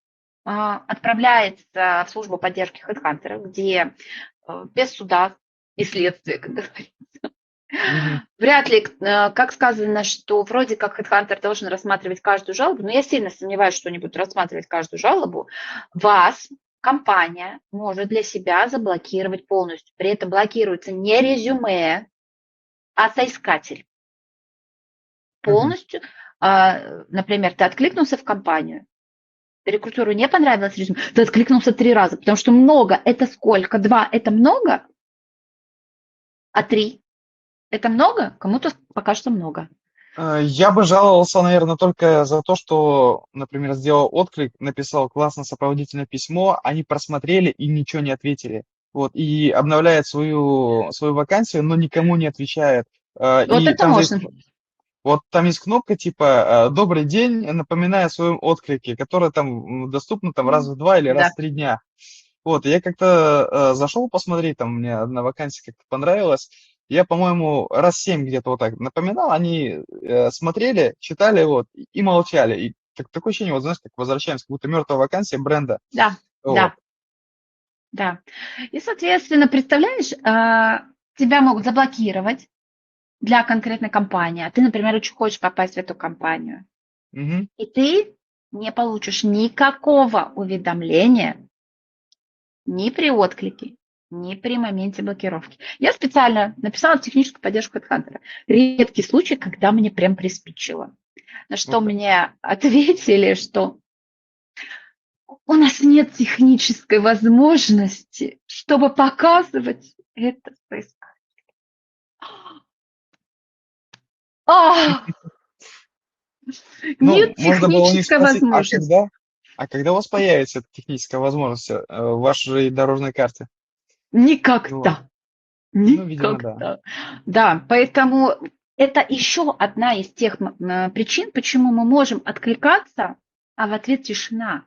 отправляется в службу поддержки HeadHunter, где без суда и следствия, как говорится. Мгм. Вряд ли, как сказано, что вроде как HeadHunter должен рассматривать каждую жалобу, но я сильно сомневаюсь, что они будут рассматривать каждую жалобу. Вас компания может для себя заблокировать полностью. При этом блокируется не резюме, а соискатель. Мгм. Полностью. Например, ты откликнулся в компанию, рекрутеру не понравилось резюме, ты откликнулся 3 раза, потому что много – это сколько? 2 – это много, а 3 – это много? Кому-то покажется много. Я бы жаловался, наверное, только за то, что, например, сделал отклик, написал классно сопроводительное письмо, они просмотрели и ничего не ответили. Вот, и обновляет свою вакансию, но никому не отвечает. Вот И это там же есть, можно. вот там есть кнопка типа «Добрый день», напоминая о своем отклике, которая там доступна там раз в 2 или раз Да, в 3 дня. Вот, я как-то зашел посмотреть, там мне одна вакансия как-то понравилась. Я, по-моему, раз 7 где-то вот так напоминал, они смотрели, читали вот и молчали. И такое ощущение, вот знаешь, как возвращаемся, как будто мертвая вакансия бренда. да, Вот. да, да. И, соответственно, представляешь, тебя могут заблокировать для конкретной компании, а ты, например, очень хочешь попасть в эту компанию, Мгм. и ты не получишь никакого уведомления ни при отклике, ни при моменте блокировки. Я специально написала техническую поддержку HeadHunter. Редкий случай, когда мне прям приспичило. На что Вот так. мне ответили, что у нас нет технической возможности, чтобы показывать это поиск. Ну, Нет можно было у них технической спросить, возможности. а когда у вас появится эта техническая возможность в вашей дорожной карте? Вот. Никогда. Ну, видимо, да. Никогда. Да, поэтому это еще одна из тех причин, почему мы можем откликаться, а в ответ тишина.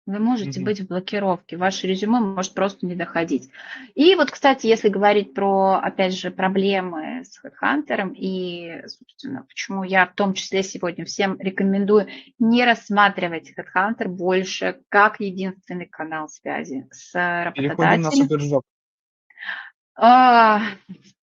Вы можете Мгм. быть в блокировке, ваше резюме может просто не доходить. И вот, кстати, если говорить про, опять же, проблемы с HeadHunter и, собственно, почему я в том числе сегодня всем рекомендую не рассматривать HeadHunter больше как единственный канал связи с Переходим на работодателем. Суперджоп. А,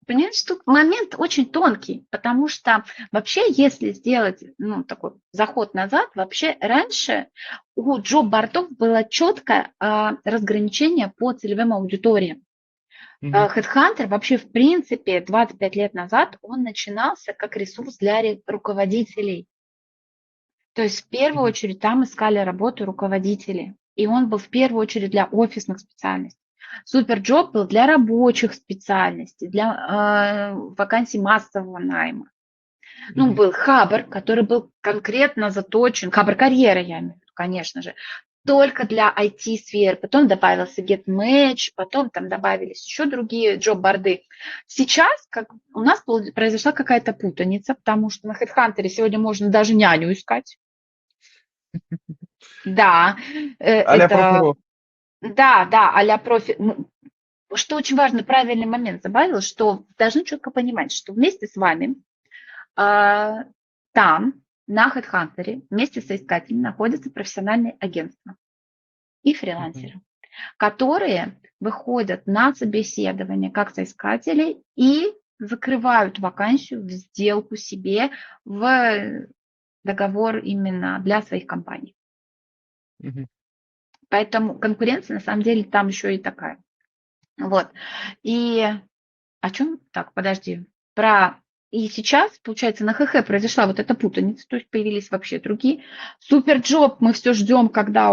Понимаешь, тут момент очень тонкий, потому что вообще, если сделать ну, такой заход назад, вообще раньше у джоб-бортов было четкое разграничение по целевым аудиториям. Мгм. HeadHunter вообще, в принципе, 25 лет назад он начинался как ресурс для руководителей. То есть в первую Мгм. очередь там искали работу руководители. И он был в первую очередь для офисных специальностей. Суперджоп был для рабочих специальностей, для вакансий массового найма. Ну, Мгм. был Хабр, который был конкретно заточен, Хабр карьеры, я имею в виду, конечно же, только для IT-сферы. Потом добавился GetMatch, потом там добавились еще другие джоб-борды. Сейчас у нас произошла какая-то путаница, потому что на HeadHunter сегодня можно даже няню искать. Да, А-ля это, профи.ру. да, а-ля профи. Что очень важно, правильный момент добавил, что должны четко понимать, что вместе с вами там, на HeadHunter, вместе с искателем находятся профессиональные агентства и Мгм. фрилансеры, которые выходят на собеседование как соискатели и закрывают вакансию в сделку себе, в договор именно для своих компаний. Мгм. Поэтому конкуренция на самом деле там еще и такая. Вот. И о чем? Так, подожди. И сейчас, получается, на ХХ произошла вот эта путаница, то есть появились вообще другие. Суперджоп мы все ждем, когда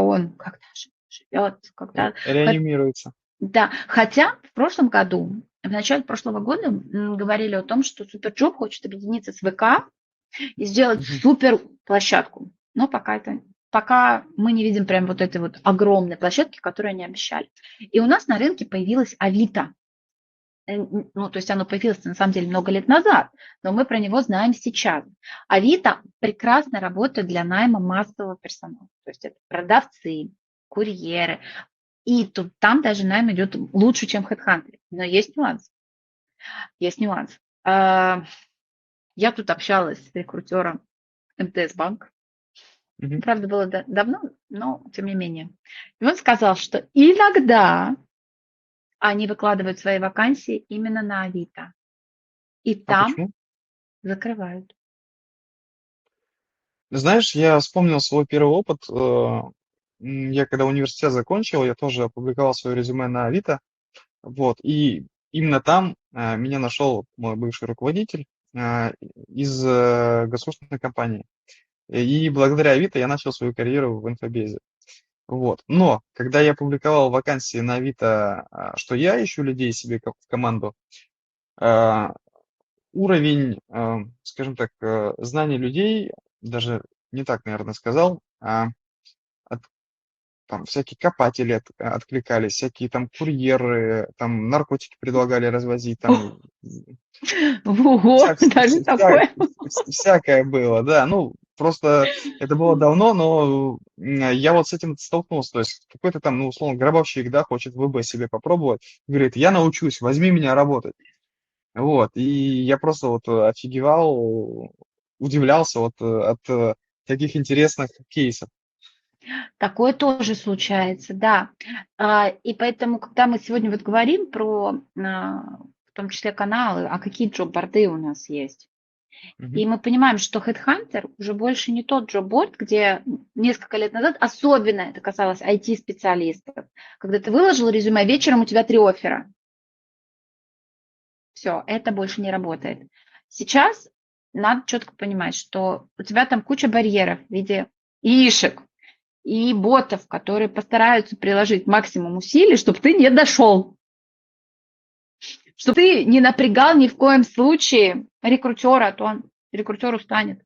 же живет, когда... Реанимируется. Да, хотя в прошлом году, в начале прошлого года говорили о том, что Суперджоп хочет объединиться с ВК и сделать Мгм. супер площадку. Но пока мы не видим прям вот этой вот огромной площадки, которую они обещали. И у нас на рынке появилась Авито. Ну, то есть оно появилось на самом деле много лет назад, но мы про него знаем сейчас. Авито прекрасно работает для найма массового персонала. То есть это продавцы, курьеры. И там даже найм идет лучше, чем в HeadHunter. Но есть нюанс. Есть нюанс. Я тут общалась с рекрутером МТС Банк. Мгм. Правда, было давно, но тем не менее. И он сказал, что иногда они выкладывают свои вакансии именно на Авито. И А там почему? закрывают. Знаешь, я вспомнил свой первый опыт. Я когда университет закончил, я тоже опубликовал свое резюме на Авито. Вот, и именно там меня нашел мой бывший руководитель из государственной компании. И благодаря Авито я начал свою карьеру в инфобезе. Вот. Но когда я публиковал вакансии на Авито, что я ищу людей себе в команду, а, уровень, скажем так, знаний людей, даже не так, наверное, сказал, от- там всякие копатели откликались, всякие там курьеры, там наркотики предлагали развозить, там Ого, вся- даже такое. всякое было, да. Ну, просто это было давно, но я вот с этим столкнулся. То есть какой-то там, ну, условно, гробовщик, да, хочет ВБ себе попробовать. Говорит, я научусь, возьми меня работать. Вот. И я просто вот офигевал, удивлялся вот от таких интересных кейсов. Такое тоже случается, да. И поэтому, когда мы сегодня вот говорим про, в том числе каналы, а какие джоб-борды у нас есть, Мгм. и мы понимаем, что HeadHunter уже больше не тот джоб-борд, где несколько лет назад, особенно это касалось IT-специалистов, когда ты выложил резюме, вечером у тебя 3 оффера. Все, это больше не работает. Сейчас надо четко понимать, что у тебя там куча барьеров в виде яишек и ботов, которые постараются приложить максимум усилий, чтобы ты не дошел, чтобы ты не напрягал ни в коем случае рекрутера, а то он рекрутер устанет.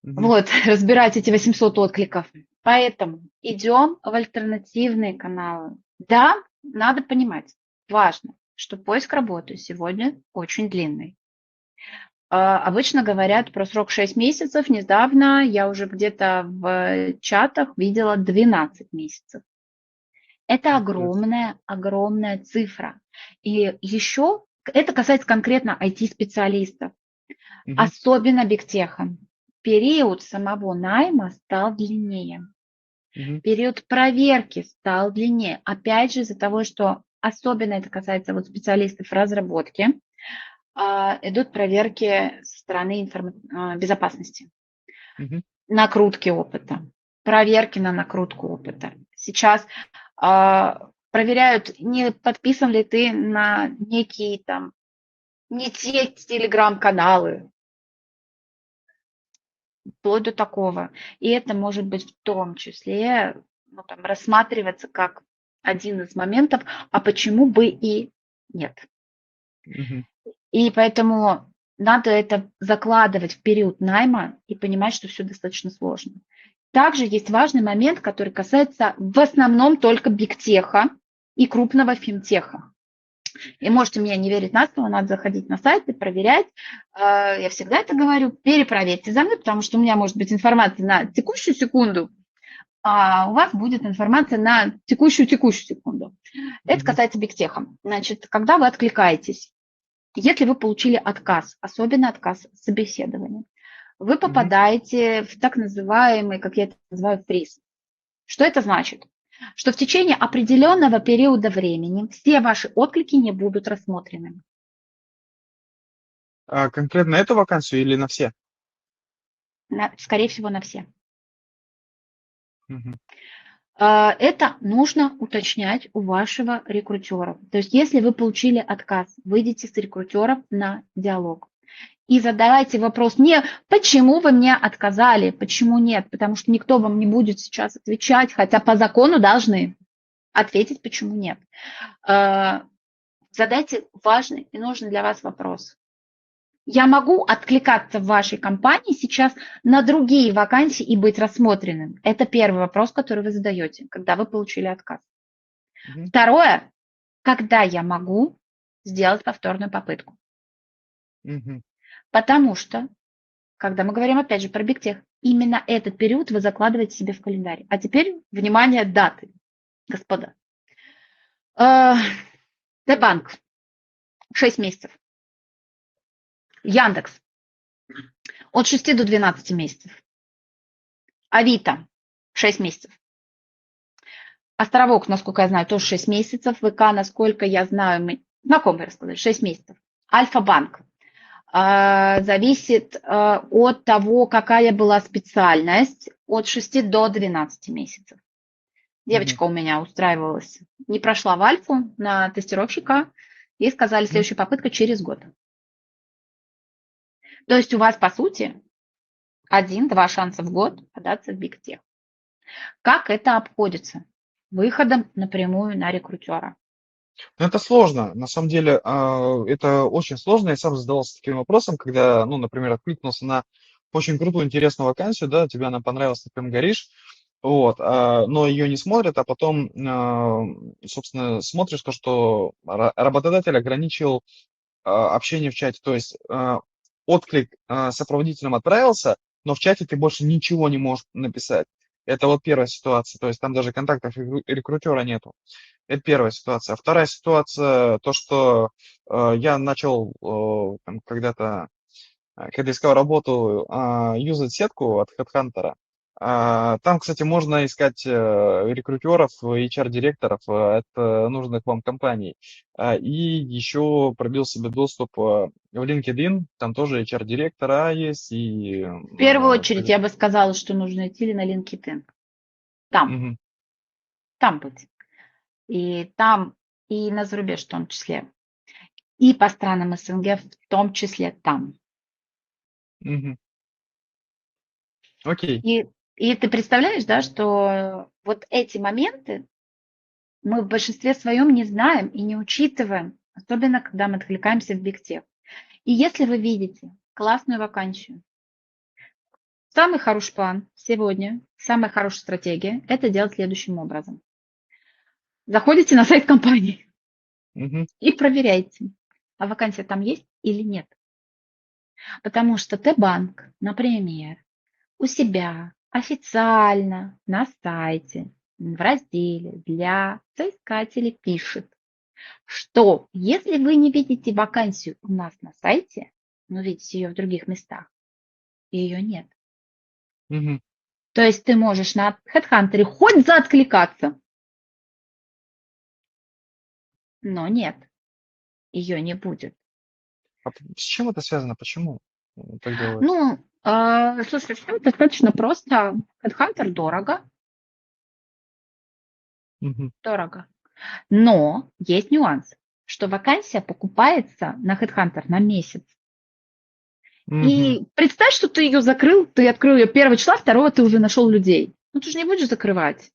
Мгм. Вот, разбирать эти 800 откликов. Поэтому идем в альтернативные каналы. Да, надо понимать, важно, что поиск работы сегодня очень длинный. Обычно говорят про срок 6 месяцев. Недавно я уже где-то в чатах видела 12 месяцев. Это Интересно. огромная, огромная цифра. И еще это касается конкретно IT-специалистов, Мгм. особенно бигтеха. Период самого найма стал длиннее. Мгм. Период проверки стал длиннее. Опять же, из-за того, что особенно это касается вот специалистов разработки, идут проверки со стороны безопасности, Мгм. накрутки опыта, проверки на накрутку опыта. Сейчас проверяют, не подписан ли ты на некие там, не те телеграм-каналы, вплоть до такого. И это может быть в том числе, ну, там, рассматриваться как один из моментов, а почему бы и нет. Мгм. И поэтому надо это закладывать в период найма и понимать, что все достаточно сложно. Также есть важный момент, который касается в основном только бигтеха и крупного финтеха. И можете мне не верить на слово, надо заходить на сайт и проверять. Я всегда это говорю, перепроверьте за мной, потому что у меня может быть информация на текущую секунду, а у вас будет информация на текущую секунду. Это Мгм. касается бигтеха. Значит, когда вы откликаетесь, если вы получили отказ, особенно отказ с собеседования, вы Мгм. попадаете в так называемый, как я это называю, фриз. Что это значит? Что в течение определенного периода времени все ваши отклики не будут рассмотрены. А конкретно эту вакансию или на все? Скорее всего, на все. Мгм. Это нужно уточнять у вашего рекрутера. То есть, если вы получили отказ, выйдите с рекрутером на диалог. И задавайте вопрос не «почему вы мне отказали?», «почему нет?», потому что никто вам не будет сейчас отвечать, хотя по закону должны ответить «почему нет?». Задайте важный и нужный для вас вопрос. Я могу откликаться в вашей компании сейчас на другие вакансии и быть рассмотренным? Это первый вопрос, который вы задаете, когда вы получили отказ. Мгм. Второе, когда я могу сделать повторную попытку? Мгм. Потому что, когда мы говорим опять же про бигтех, именно этот период вы закладываете себе в календарь. А теперь, внимание, даты, господа. Сбербанк 6 месяцев. Яндекс от 6 до 12 месяцев. Авито 6 месяцев. Островок, насколько я знаю, тоже 6 месяцев. ВК, насколько я знаю, мы знакомые рассказали, 6 месяцев. Альфа-банк. Зависит от того, какая была специальность, от 6 до 12 месяцев. Мгм. Девочка у меня устраивалась, не прошла в Альфу на тестировщика, и сказали, Мгм. следующая попытка через год. То есть у вас, по сути, 1-2 шанса в год податься в бигтех. Как это обходится? Выходом напрямую на рекрутера. Ну, это сложно. На самом деле, это очень сложно. Я сам задавался таким вопросом, когда, ну, например, откликнулся на очень крутую, интересную вакансию, да, тебе она понравилась, ты прям горишь, вот, но ее не смотрят, а потом, собственно, смотришь то, что работодатель ограничил общение в чате, то есть отклик сопроводителем отправился, но в чате ты больше ничего не можешь написать. Это вот первая ситуация, то есть там даже контактов рекрутера нету. Это первая ситуация. Вторая ситуация, то, что я начал там, когда-то, когда искал работу, юзать сетку от HeadHunter. Там, кстати, можно искать рекрутеров, HR-директоров от нужных вам компаний. И еще пробил себе доступ в LinkedIn, там тоже HR-директора есть. И, В первую очередь я бы сказала, что нужно идти на LinkedIn. Там, Мгм. там быть. И там, и на зарубеж в том числе. И по странам СНГ в том числе там. Мгм. Окей. И ты представляешь, да, что вот эти моменты мы в большинстве своем не знаем и не учитываем, особенно когда мы откликаемся в бигтех. И если вы видите классную вакансию, самый хороший план сегодня, самая хорошая стратегия – это делать следующим образом. Заходите на сайт компании Мгм. и проверяйте, а вакансия там есть или нет. Потому что Т-банк, например, у себя официально на сайте в разделе для соискателей пишет, что если вы не видите вакансию у нас на сайте, но видите ее в других местах, ее нет. Мгм. То есть ты можешь на HeadHunter хоть заоткликаться, но нет, ее не будет. С чем это связано? Почему так делают? Ну, слушай, все достаточно просто. HeadHunter дорого, Мгм. дорого. Но есть нюанс, что вакансия покупается на HeadHunter на месяц. Мгм. И представь, что ты ее закрыл, ты открыл ее 1 числа, 2 ты уже нашел людей. Ну, ты же не будешь закрывать.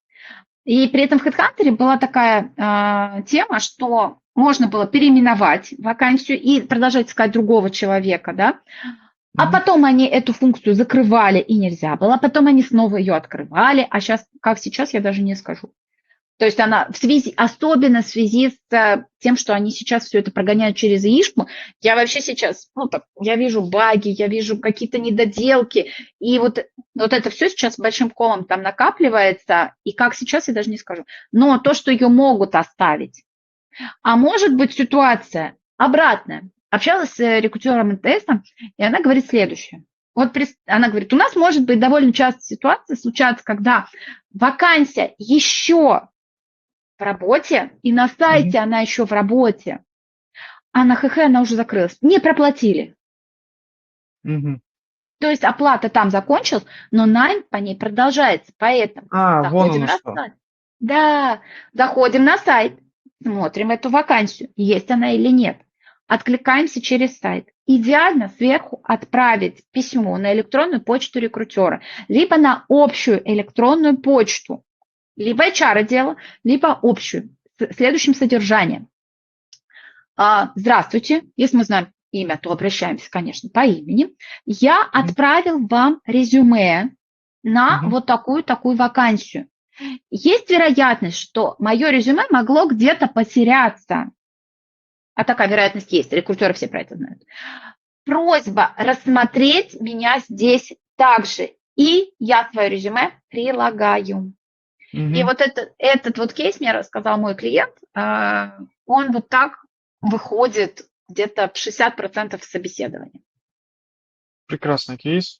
И при этом в HeadHunter была такая тема, что можно было переименовать вакансию и продолжать искать другого человека, да. А Мгм. потом они эту функцию закрывали и нельзя было, а потом они снова ее открывали, а сейчас, как сейчас, я даже не скажу. То есть она в связи, особенно в связи с тем, что они сейчас все это прогоняют через яишку, я вообще сейчас, ну, так, я вижу баги, я вижу какие-то недоделки, и вот это все сейчас большим колом там накапливается, и как сейчас, я даже не скажу. Но то, что ее могут оставить, а может быть ситуация обратная. Общалась с рекрутером МТС, и она говорит следующее. Она говорит, у нас может быть довольно часто ситуация случаться, когда вакансия еще в работе, и на Мгм. сайте она еще в работе, а на ХХ она уже закрылась. Не проплатили. Мгм. То есть оплата там закончилась, но найм по ней продолжается. Поэтому Вон заходим оно на что. сайт. Да, заходим на сайт, смотрим эту вакансию, есть она или нет. Откликаемся через сайт. Идеально сверху отправить письмо на электронную почту рекрутера, либо на общую электронную почту, либо HR-отдела, либо общую, с следующим содержанием. Здравствуйте, если мы знаем имя, то обращаемся, конечно, по имени. Я Мгм. отправил вам резюме на Мгм. вот такую вакансию. Есть вероятность, что мое резюме могло где-то потеряться. А такая вероятность есть, рекрутеры все про это знают. Просьба рассмотреть меня здесь также. И я свое резюме прилагаю. И Мгм. вот этот вот кейс мне рассказал мой клиент. Он вот так выходит где-то в 60% собеседования. Прекрасный кейс.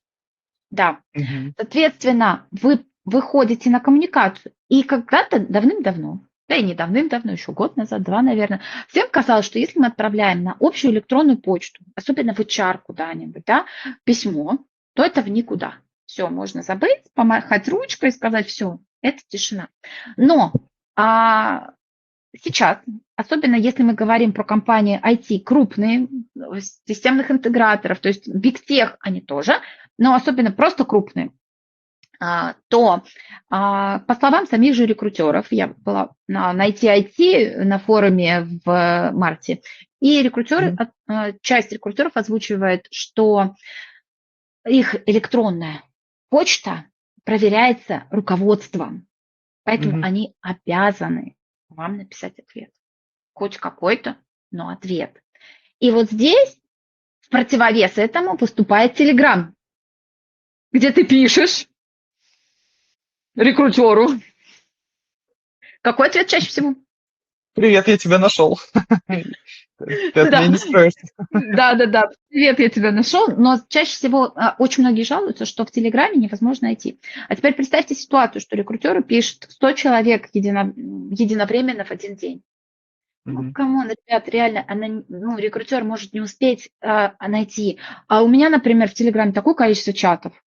Да. Мгм. Соответственно, вы выходите на коммуникацию. И когда-то давным-давно, да и не давным-давно, еще год назад, два, наверное, всем казалось, что если мы отправляем на общую электронную почту, особенно в HR куда-нибудь, да, письмо, то это в никуда. Все, можно забыть, помахать ручкой и сказать, все, это тишина. Но а, сейчас, особенно если мы говорим про компании IT крупные, системных интеграторов, то есть Big Tech они тоже, но особенно просто крупные, то, по словам самих же рекрутеров, я была на IT на форуме в марте, и Мгм. часть рекрутеров озвучивает, что их электронная почта проверяется руководством, поэтому Мгм. они обязаны вам написать ответ. Хоть какой-то, но ответ. И вот здесь в противовес этому выступает Telegram, где ты пишешь рекрутеру. Какой ответ чаще всего? Привет, я тебя нашел. Ты от меня Да, не скроешься. да-да-да. Привет, я тебя нашел. Но чаще всего очень многие жалуются, что в Телеграме невозможно найти. А теперь представьте ситуацию, что рекрутеру пишет 100 человек единовременно в один день. Ну, Мгм. камон, ребят, реально, рекрутер может не успеть найти. А у меня, например, в Телеграме такое количество чатов,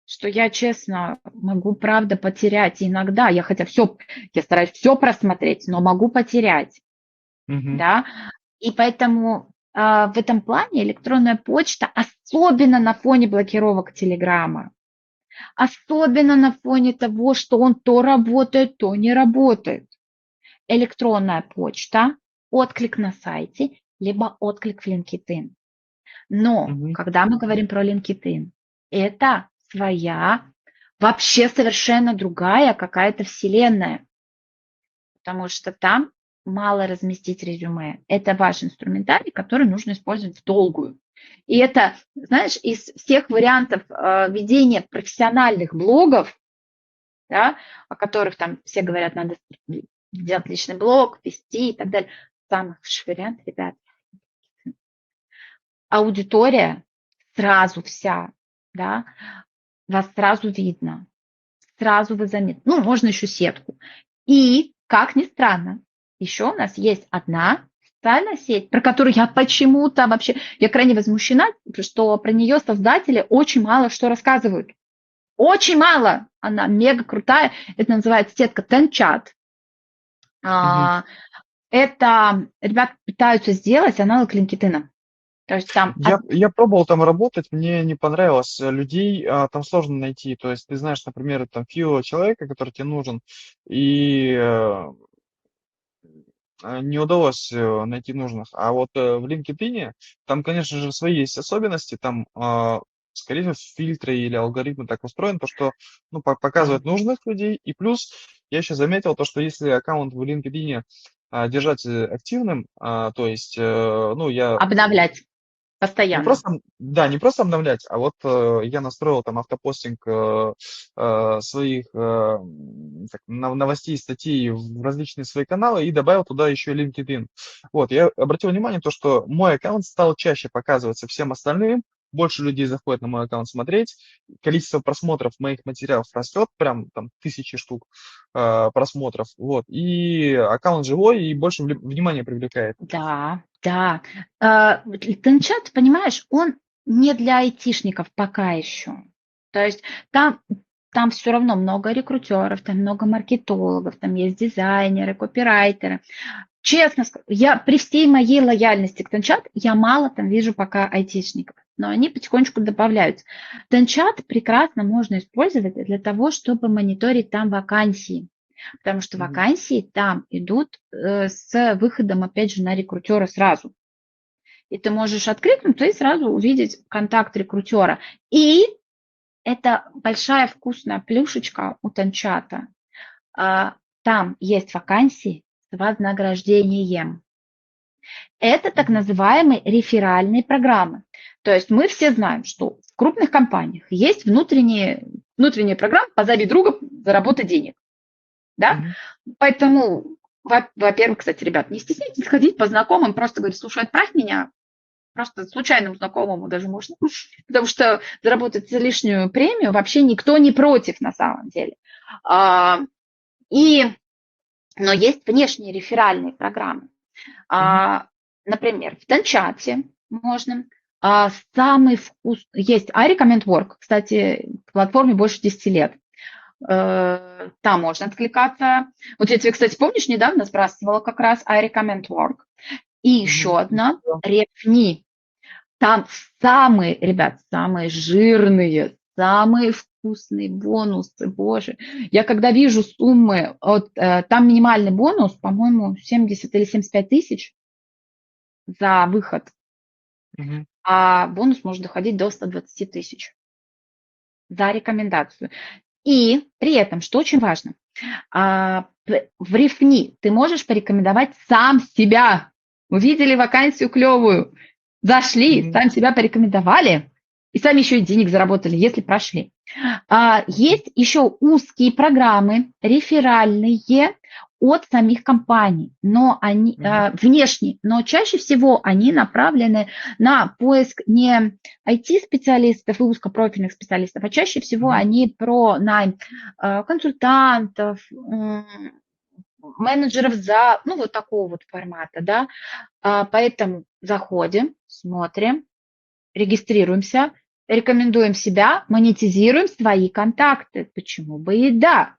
что я, честно, могу, правда, потерять иногда. Я стараюсь все просмотреть, но могу потерять, Мгм. да. И поэтому в этом плане электронная почта, особенно на фоне блокировок Телеграма, особенно на фоне того, что он то работает, то не работает. Электронная почта, отклик на сайте, либо отклик в LinkedIn. Но Мгм. когда мы говорим про LinkedIn, это своя, вообще совершенно другая какая-то вселенная, потому что там мало разместить резюме. Это ваш инструментарий, который нужно использовать в долгую. И это, знаешь, из всех вариантов ведения профессиональных блогов, да, о которых там все говорят, надо делать личный блог, вести и так далее. Самый лучший вариант, ребят, аудитория сразу вся, да, вас сразу видно, сразу вы заметны. Ну, можно еще сетку. И, как ни странно, еще у нас есть одна социальная сеть, про которую я почему-то вообще, я крайне возмущена, что про нее создатели очень мало что рассказывают. Очень мало. Она мега крутая. Это называется сетка TenChat. Мгм. А, Это ребята пытаются сделать аналог LinkedIn. То есть там Я пробовал там работать, мне не понравилось. Людей там сложно найти. То есть ты знаешь, например, там фио человека, который тебе нужен, и не удалось найти нужных. А вот в LinkedIn там, конечно же, свои есть особенности. Там, скорее всего, фильтры или алгоритмы так устроены, то, что ну, Да. показывают нужных людей. И плюс я еще заметил то, что если аккаунт в LinkedIn держать активным, то есть, ну, я Обновлять не постоянно. просто, да, не просто обновлять, а вот я настроил там автопостинг своих новостей, статей в различные свои каналы и добавил туда еще LinkedIn. Вот, я обратил внимание то, что мой аккаунт стал чаще показываться всем остальным, больше людей заходит на мой аккаунт смотреть, количество просмотров моих материалов растет, прям там тысячи штук просмотров, вот, и аккаунт живой и больше внимания привлекает. Да, да. Тенчат, понимаешь, он не для айтишников пока еще. То есть там, там все равно много рекрутеров, там много маркетологов, там есть дизайнеры, копирайтеры. Честно скажу, я при всей моей лояльности к Тенчат, я мало там вижу пока айтишников, но они потихонечку добавляются. Тенчат прекрасно можно использовать для того, чтобы мониторить там вакансии. Потому что Мгм. вакансии там идут с выходом, опять же, на рекрутера сразу. И ты можешь открыть, ну, и сразу увидеть контакт рекрутера. И это большая вкусная плюшечка у Танчата. Там есть вакансии с вознаграждением. Это так Мгм. называемые реферальные программы. То есть мы все знаем, что в крупных компаниях есть внутренние программы «Позови друга, заработай денег». Да? Мгм. Поэтому, во-первых, кстати, ребят, не стесняйтесь ходить по знакомым, просто говорить, слушай, отправь меня, просто случайному знакомому даже можно, потому что заработать за лишнюю премию вообще никто не против на самом деле. А, И, но есть внешние реферальные программы. Мгм. А, Например, в Танчате можно самый вкус... Есть iRecommend Work, кстати, платформе больше 10 лет. Там можно откликаться. Вот я тебе, кстати, помнишь, недавно сбрасывала как раз I recommend work. И Мгм. еще одна Рефни. Там самые, ребят, самые жирные, самые вкусные бонусы, боже. Я когда вижу суммы, там минимальный бонус, по-моему, 70 или 75 тысяч за выход, Мгм. а бонус может доходить до 120 тысяч за рекомендацию. И при этом, что очень важно, в Рифни ты можешь порекомендовать сам себя. Увидели вакансию клевую, зашли, Мгм. сам себя порекомендовали, и сами еще и денег заработали, если прошли. Есть еще узкие программы, реферальные от самих компаний, но они Мгм. внешние, но чаще всего они направлены на поиск не IT-специалистов и узкопрофильных специалистов, а чаще всего Мгм. они про найм консультантов, менеджеров за, ну, вот такого вот формата, да. Поэтому заходим, смотрим, регистрируемся, рекомендуем себя, монетизируем свои контакты. Почему бы и да?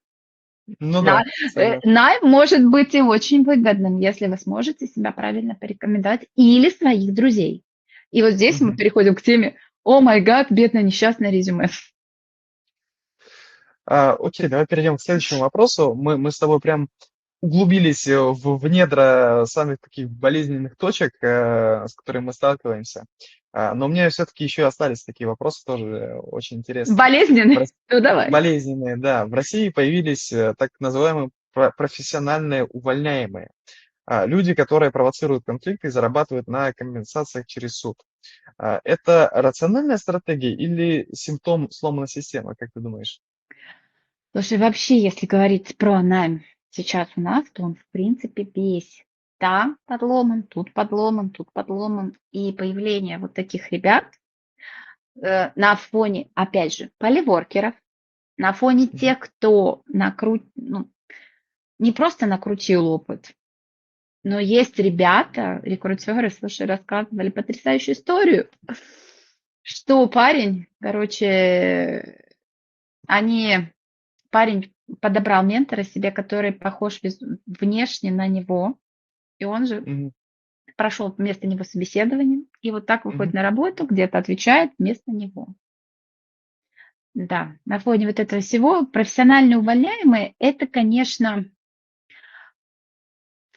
Ну да, согласен. Найм может быть и очень выгодным, если вы сможете себя правильно порекомендовать или своих друзей. И вот здесь мы Мгм. переходим к теме «О май гад, бедное несчастное резюме». Окей, давай перейдем к следующему вопросу. Мы с тобой прям углубились в недра самых таких болезненных точек, с которыми мы сталкиваемся. Но у меня все-таки еще остались такие вопросы тоже очень интересные. В Болезненный? Рос- Ну давай. Болезненные, да. В России появились так называемые профессиональные увольняемые. Люди, которые провоцируют конфликты и зарабатывают на компенсациях через суд. Это рациональная стратегия или симптом сломанной системы, как ты думаешь? Слушай, вообще, если говорить про найм сейчас у нас, то он в принципе весь там подломан, тут подломан, тут подломан. И появление вот таких ребят на фоне, опять же, поливоркеров, на фоне Мгм. тех, кто ну, не просто накрутил опыт, но есть ребята, рекрутеры, слушай, рассказывали потрясающую историю, что парень, короче, они парень подобрал ментора себе, который похож внешне на него, и он же Мгм. прошел вместо него собеседование, и вот так выходит Мгм. на работу, где-то отвечает вместо него. Да, на фоне вот этого всего профессионально увольняемые, это, конечно,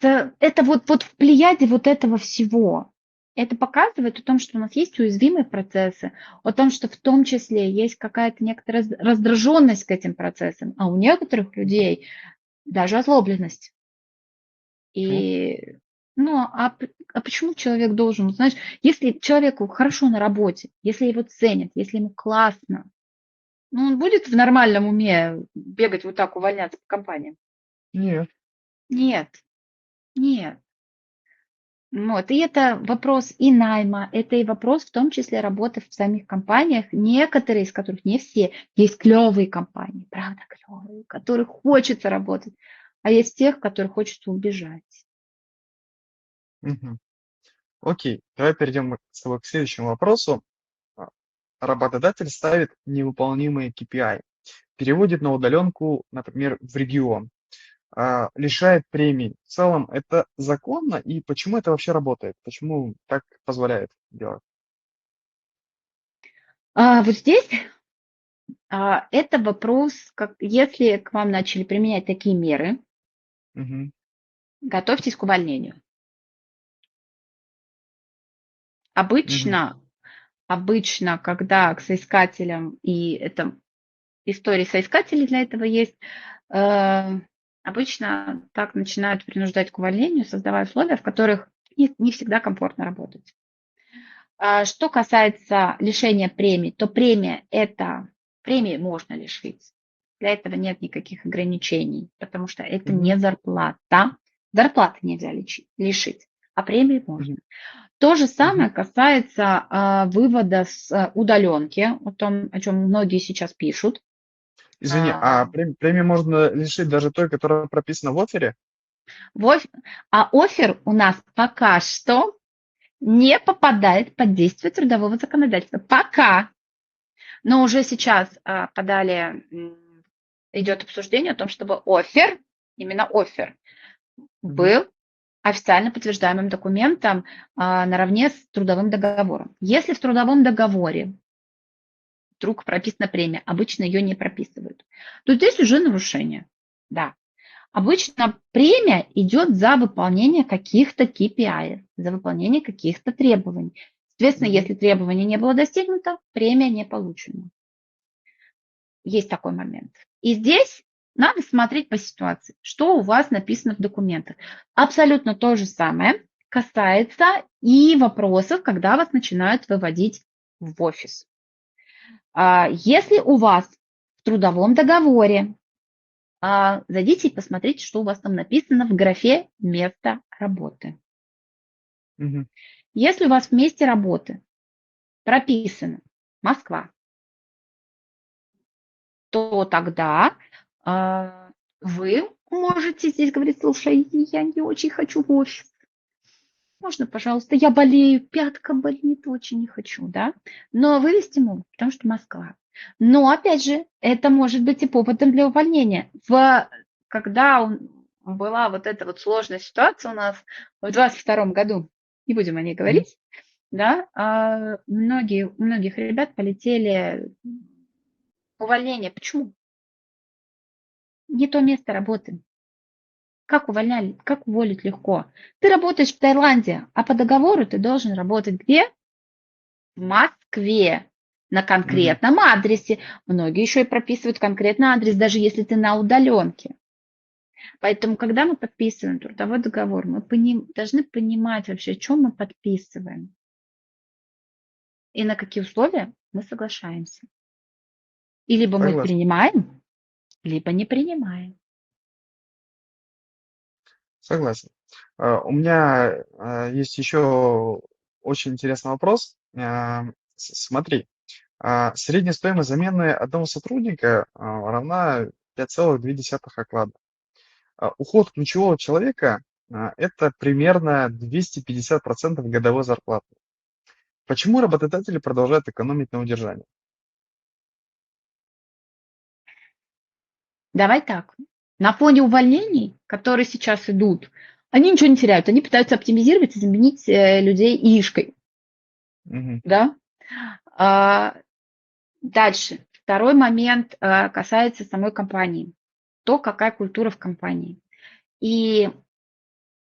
это вот в плеяде вот этого всего. Это показывает о том, что у нас есть уязвимые процессы, о том, что в том числе есть какая-то некоторая раздраженность к этим процессам, а у некоторых людей даже озлобленность. Почему? И, ну, а почему человек должен, знаешь, если человеку хорошо на работе, если его ценят, если ему классно, ну, он будет в нормальном уме бегать вот так, увольняться по компаниям? Нет. Нет, нет. Вот, и это вопрос и найма, это и вопрос в том числе работы в самих компаниях, некоторые из которых, не все, есть клевые компании, правда клевые, в которых хочется работать, а есть тех, в которых хочется убежать. Мгм. Окей, давай перейдем с тобой к следующему вопросу. А, Работодатель ставит невыполнимые KPI, переводит на удаленку, например, в регион, лишает премий. В целом, это законно и почему это вообще работает? Почему так позволяет делать? Вот здесь это вопрос, как если к вам начали применять такие меры, Мгм. готовьтесь к увольнению. Мгм. Обычно, когда к соискателям, и это истории соискателей для этого есть, э, обычно так начинают принуждать к увольнению, создавая условия, в которых не всегда комфортно работать. Что касается лишения премий, то премии можно лишить. Для этого нет никаких ограничений, потому что это Мгм. не зарплата. Зарплаты нельзя лишить, а премии можно. Мгм. То же Мгм. самое касается вывода с удаленки, о том, о чем многие сейчас пишут. Извини, А, премии можно лишить даже той, которая прописана в оффере? в оф- а оффер у нас пока что не попадает под действие трудового законодательства. Пока. Но уже сейчас идет обсуждение о том, чтобы оффер, именно оффер, Мгм. был официально подтверждаемым документом наравне с трудовым договором. Если в трудовом договоре вдруг прописана премия, обычно ее не прописывают, то здесь уже нарушение. Да. Обычно премия идет за выполнение каких-то KPI, за выполнение каких-то требований. Соответственно, Мгм. если требование не было достигнуто, премия не получена. Есть такой момент. И здесь надо смотреть по ситуации, что у вас написано в документах. Абсолютно то же самое касается и вопросов, когда вас начинают выводить в офис. Если у вас в трудовом договоре, зайдите и посмотрите, что у вас там написано в графе «Место работы». Мгм. Если у вас в месте работы прописано Москва, то тогда вы можете здесь говорить: слушай, я не очень хочу в офис. Можно, пожалуйста, я болею, пятка болит, очень не хочу, да? Но вывести могут, потому что Москва. Но, опять же, это может быть и поводом для увольнения. Когда была вот эта вот сложная ситуация у нас в 22 году, не будем о ней Мгм. говорить, да, у многих ребят полетели увольнения. Почему? Не то место работы. Как увольняли, как уволить легко? Ты работаешь в Таиланде, а по договору ты должен работать где? В Москве, на Мгм. конкретном адресе. Многие еще и прописывают конкретный адрес, даже если ты на удаленке. Поэтому, когда мы подписываем трудовой договор, мы должны понимать вообще, о чем мы подписываем и на какие условия мы соглашаемся. И либо мы Согласен. принимаем, либо не принимаем. Согласен. У меня есть еще очень интересный вопрос. Смотри, средняя стоимость замены одного сотрудника равна 5,2 оклада. Уход ключевого человека это примерно 250% годовой зарплаты. Почему работодатели продолжают экономить на удержании? Давай так. На фоне увольнений, которые сейчас идут, они ничего не теряют. Они пытаются оптимизировать и заменить людей яишкой. Мгм. Да? А, Дальше. Второй момент касается самой компании. То, какая культура в компании. И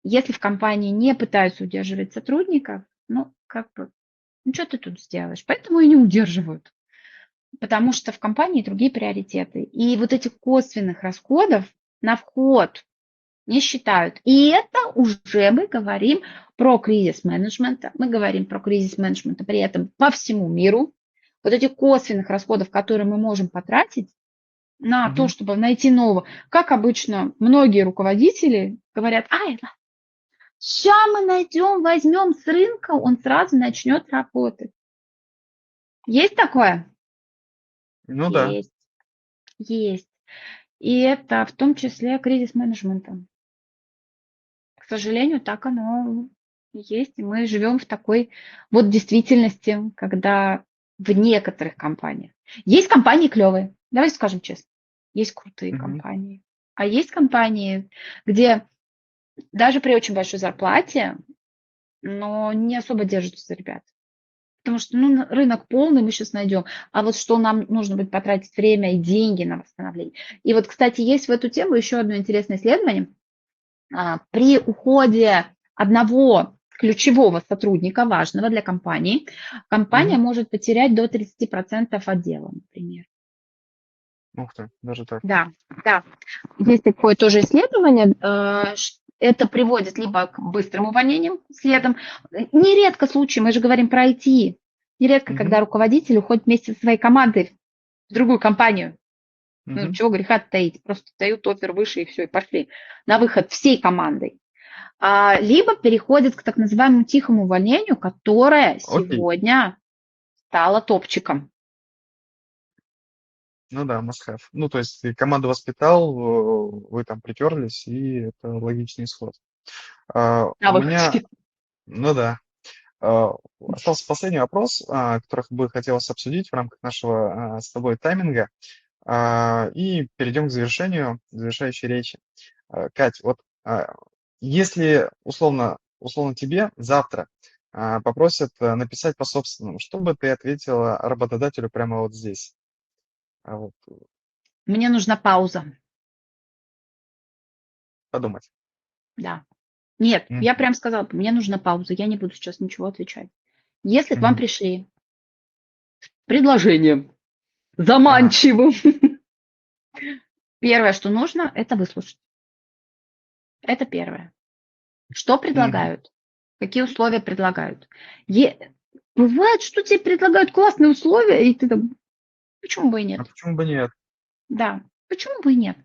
Если в компании не пытаются удерживать сотрудников, ну, ну, что ты тут сделаешь? Поэтому и не удерживают, потому что в компании другие приоритеты. И вот этих косвенных расходов на вход не считают. И это уже мы говорим про кризис менеджмента, мы говорим про кризис менеджмента при этом по всему миру. Вот этих косвенных расходов, которые мы можем потратить на то, чтобы найти нового. Как обычно, многие руководители говорят, сейчас мы найдем, возьмем с рынка, он сразу начнет работать. Есть такое? Ну да. Есть. Есть. И это в том числе кризис менеджмента. К сожалению, так оно и есть. И мы живем в такой вот действительности, когда в некоторых компаниях. Есть компании клевые, давайте скажем честно. Есть крутые Мгм. компании. А есть компании, где даже при очень большой зарплате, но не особо держатся ребят. Потому что рынок полный, мы сейчас найдем. А вот что нам нужно будет потратить время и деньги на восстановление. И вот, кстати, есть в эту тему еще одно интересное исследование. При уходе одного ключевого сотрудника, важного для компании, компания Мгм. может потерять до 30% отдела, например. Ух ты, даже так. Да, да. Есть такое тоже исследование. Это приводит либо к быстрым увольнениям следом. Нередко случаи, мы же говорим про IT, нередко, Мгм. когда руководитель уходит вместе со своей командой в другую компанию. Ну, Мгм. чего греха таить, просто дают оффер выше и все, и пошли на выход всей командой. Либо переходит к так называемому тихому увольнению, которое Окей. сегодня стало топчиком. Ну да, must have. Ну, то есть ты команду воспитал, вы там притерлись, и это логичный исход. На У меня, выходе. ну да, а, остался последний вопрос, который бы хотелось обсудить в рамках нашего с тобой тайминга, и перейдем к завершению, завершающей речи. Кать, вот если условно тебе завтра попросят написать по собственному, что бы ты ответила работодателю прямо вот здесь? Вот, Мне нужна пауза. подумать. Да. Нет, я Мгм. прям сказала, мне нужна пауза, я не буду сейчас ничего отвечать. Если к вам Мгм. пришли предложением Ага. заманчивым, первое, что нужно, это выслушать. Это первое. Что Мгм. предлагают? Какие условия предлагают? Бывает, что тебе предлагают классные условия, и ты там, почему бы и А нет? почему бы нет? Да, почему бы и нет?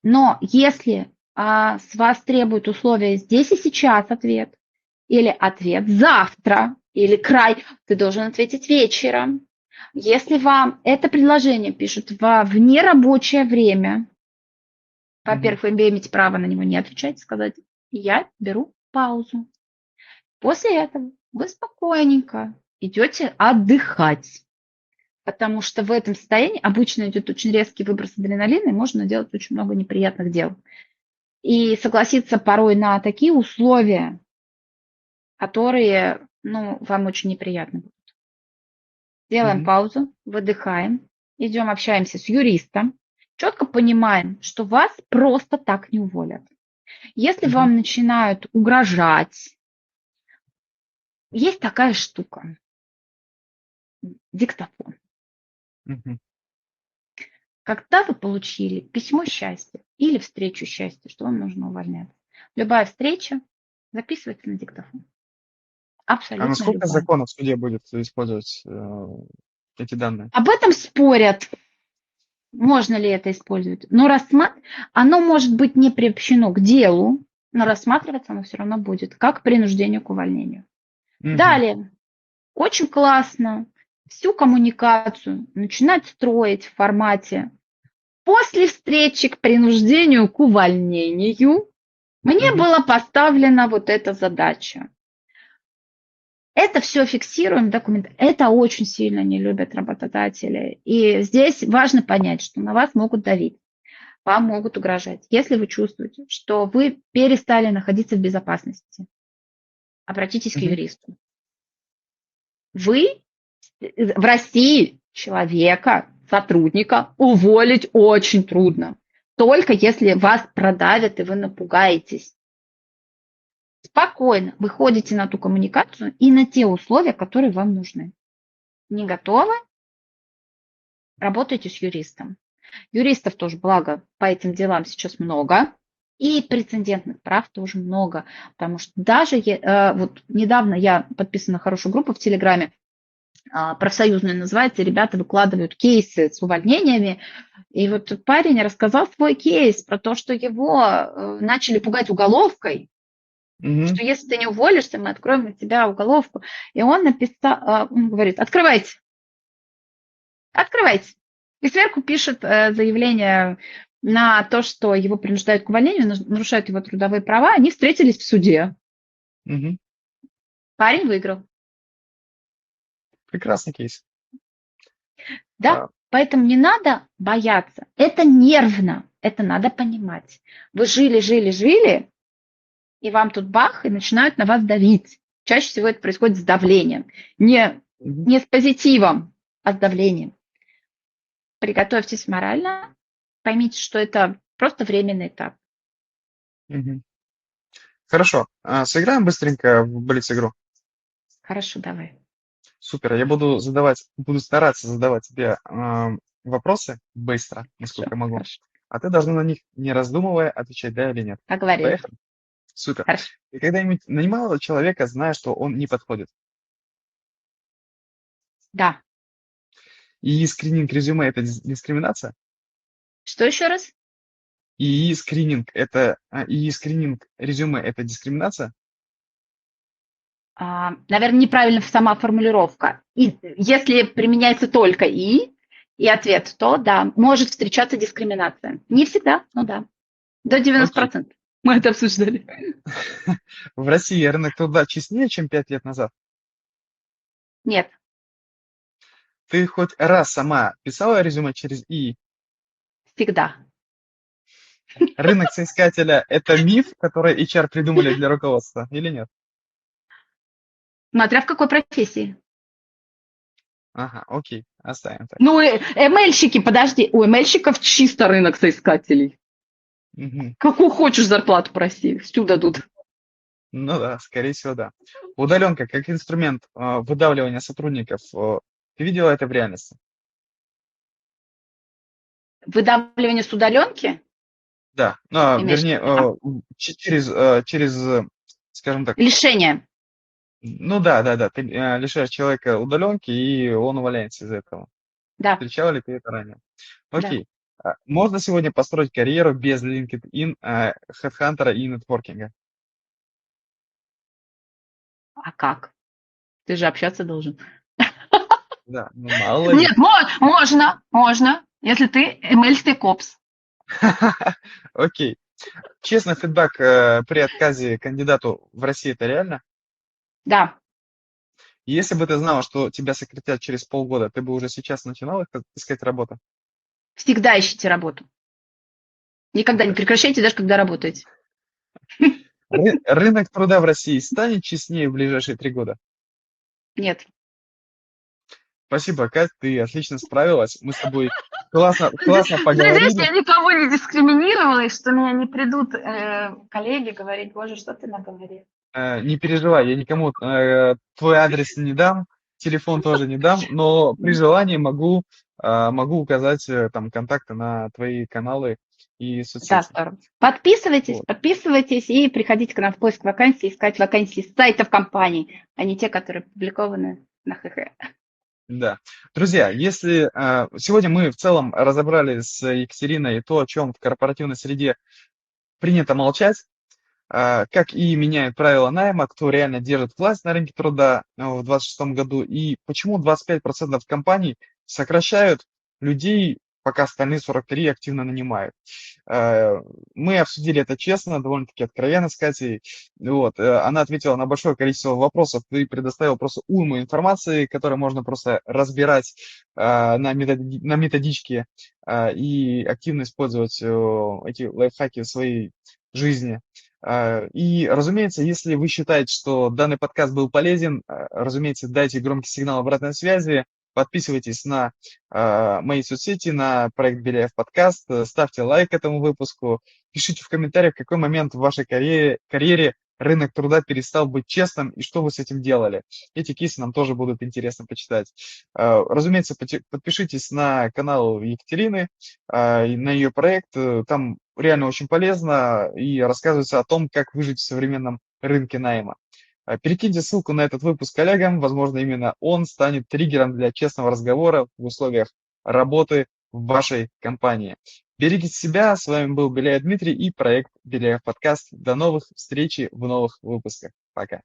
Но если с вас требуют условия здесь и сейчас ответ, или ответ завтра, или край, ты должен ответить вечером. Если вам это предложение пишут во внерабочее время, Мгм. во-первых, вы имеете право на него не отвечать, сказать, я беру паузу. После этого вы спокойненько идете отдыхать, потому что в этом состоянии обычно идет очень резкий выброс адреналина, и можно делать очень много неприятных дел. И согласиться порой на такие условия, которые, вам очень неприятны будут. Делаем Мгм. паузу, выдыхаем, идем общаемся с юристом, четко понимаем, что вас просто так не уволят. Если Мгм. вам начинают угрожать, есть такая штука, диктофон. Мгм. Когда вы получили письмо счастья или встречу счастья, что вам нужно увольняться, любая встреча записывается на диктофон. А Абсолютно насколько любая. законов в суде будет использовать эти данные? Об этом спорят, можно ли это использовать. Но оно может быть не приобщено к делу, но рассматриваться оно все равно будет, как принуждение к увольнению. Мгм. Далее, очень классно всю коммуникацию начинать строить в формате после встречи к принуждению к увольнению мне Мгм. была поставлена вот эта задача. Это все фиксируем в документах. Это очень сильно не любят работодатели. И здесь важно понять, что на вас могут давить, вам могут угрожать. Если вы чувствуете, что вы перестали находиться в безопасности, обратитесь к Мгм. юристу. Вы в России человека, сотрудника уволить очень трудно. Только если вас продавят и вы напугаетесь. Спокойно выходите на ту коммуникацию и на те условия, которые вам нужны. Не готовы? Работайте с юристом. Юристов тоже, благо, по этим делам сейчас много. И прецедентных прав тоже много. Потому что даже вот недавно я подписана на хорошую группу в Телеграме, профсоюзная называется, ребята выкладывают кейсы с увольнениями. И вот парень рассказал свой кейс про то, что его начали пугать уголовкой, Мгм. что если ты не уволишься, мы откроем на тебя уголовку. И он написал, он говорит, открывайте. Открывайте. И сверху пишет заявление на то, что его принуждают к увольнению, нарушают его трудовые права. Они встретились в суде. Мгм. Парень выиграл. Прекрасный кейс. Да? А, Поэтому не надо бояться. Это нервно. Это надо понимать. Вы жили, жили, жили, и вам тут бах, и начинают на вас давить. Чаще всего это происходит с давлением. мгм, Не с позитивом, а с давлением. Приготовьтесь морально, поймите, что это просто временный этап. мгм. Хорошо. Сыграем быстренько в блиц-игру. Хорошо, давай. Супер. Я буду стараться задавать тебе вопросы быстро, Хорошо, насколько могу. хорошо. А ты должна на них, не раздумывая, отвечать да или нет. Договорились. Поехали? Супер. Хорошо. Ты когда-нибудь нанимала человека, зная, что он не подходит? Да. И скрининг резюме — это дискриминация? Что еще раз? И скрининг резюме — это дискриминация? Наверное, неправильно сама формулировка. И если применяется только и ответ, то да, может встречаться дискриминация. Не всегда, но да. До Окей. 90%. Мы это обсуждали. В России рынок труда честнее, чем 5 лет назад? Нет, Ты хоть раз сама писала резюме через ИИ? всегда. Рынок соискателя — это миф, который HR придумали для руководства или нет? Смотря в какой профессии. Ага, окей, оставим так. Ну, ML-щики, подожди, у ML-щиков чисто рынок соискателей. Мгм. Какую хочешь зарплату проси, всю дадут. Ну да, скорее всего, да. Удаленка как инструмент выдавливания сотрудников. Ты видела это в реальности? Выдавливание с удаленки, Да, имеешь в вернее, виду? Да. через, скажем так, Лишение. ну да, да, да, ты лишаешь человека удаленки, и он увольняется из-за этого. Да, Встречала ли ты это ранее? да. Окей. Можно сегодня построить карьеру без LinkedIn, HeadHunter и нетворкинга? А как? Ты же общаться должен. Да, ну мало ли. Нет, можно, если ты ML-стейкопс. Окей. Честно, фидбэк при отказе кандидату в России — это реально? Да, Если бы ты знала, что тебя сократят через полгода, ты бы уже сейчас начинала искать работу? всегда ищите работу. Никогда не Супер. прекращайте, даже когда работаете. Рынок труда в России станет честнее в ближайшие 3 года? Нет. Спасибо, Кать, ты отлично справилась. Мы с тобой классно Надеюсь, поговорили. я никого не дискриминировала, и что меня не придут коллеги говорить, боже, что ты наговорил. Не переживай, я никому твой адрес не дам, телефон тоже не дам, но при желании могу указать там контакты на твои каналы и Да, соцсети. здорово. Подписывайтесь, Вот. подписывайтесь и приходите к нам в поиск вакансий, искать вакансии с сайтов компаний, а не те, которые опубликованы на ХХ. Да. Друзья, если сегодня мы в целом разобрали с Екатериной то, о чем в корпоративной среде принято молчать, как и меняют правила найма, кто реально держит власть на рынке труда в 2026 году и почему 25% компаний сокращают людей, пока остальные 43 активно нанимают. Э, Мы обсудили это честно, довольно-таки откровенно с Катей. Вот. Она ответила на большое количество вопросов и предоставила просто уйму информации, которую можно просто разбирать на методичке и активно использовать эти лайфхаки в своей жизни. И, разумеется, если вы считаете, что данный подкаст был полезен, разумеется, дайте громкий сигнал обратной связи, подписывайтесь на мои соцсети, на проект Беляев подкаст, ставьте лайк этому выпуску, пишите в комментариях, в какой момент в вашей карьере рынок труда перестал быть честным и что вы с этим делали. Эти кейсы нам тоже будут интересно почитать. Разумеется, подпишитесь на канал Екатерины, и на ее проект. Там реально очень полезно и рассказывается о том, как выжить в современном рынке найма. Перекиньте ссылку на этот выпуск коллегам, возможно, именно он станет триггером для честного разговора в условиях работы в вашей компании. Берегите себя, с вами был Беляев Дмитрий и проект Беляев Подкаст. До новых встреч в новых выпусках. Пока.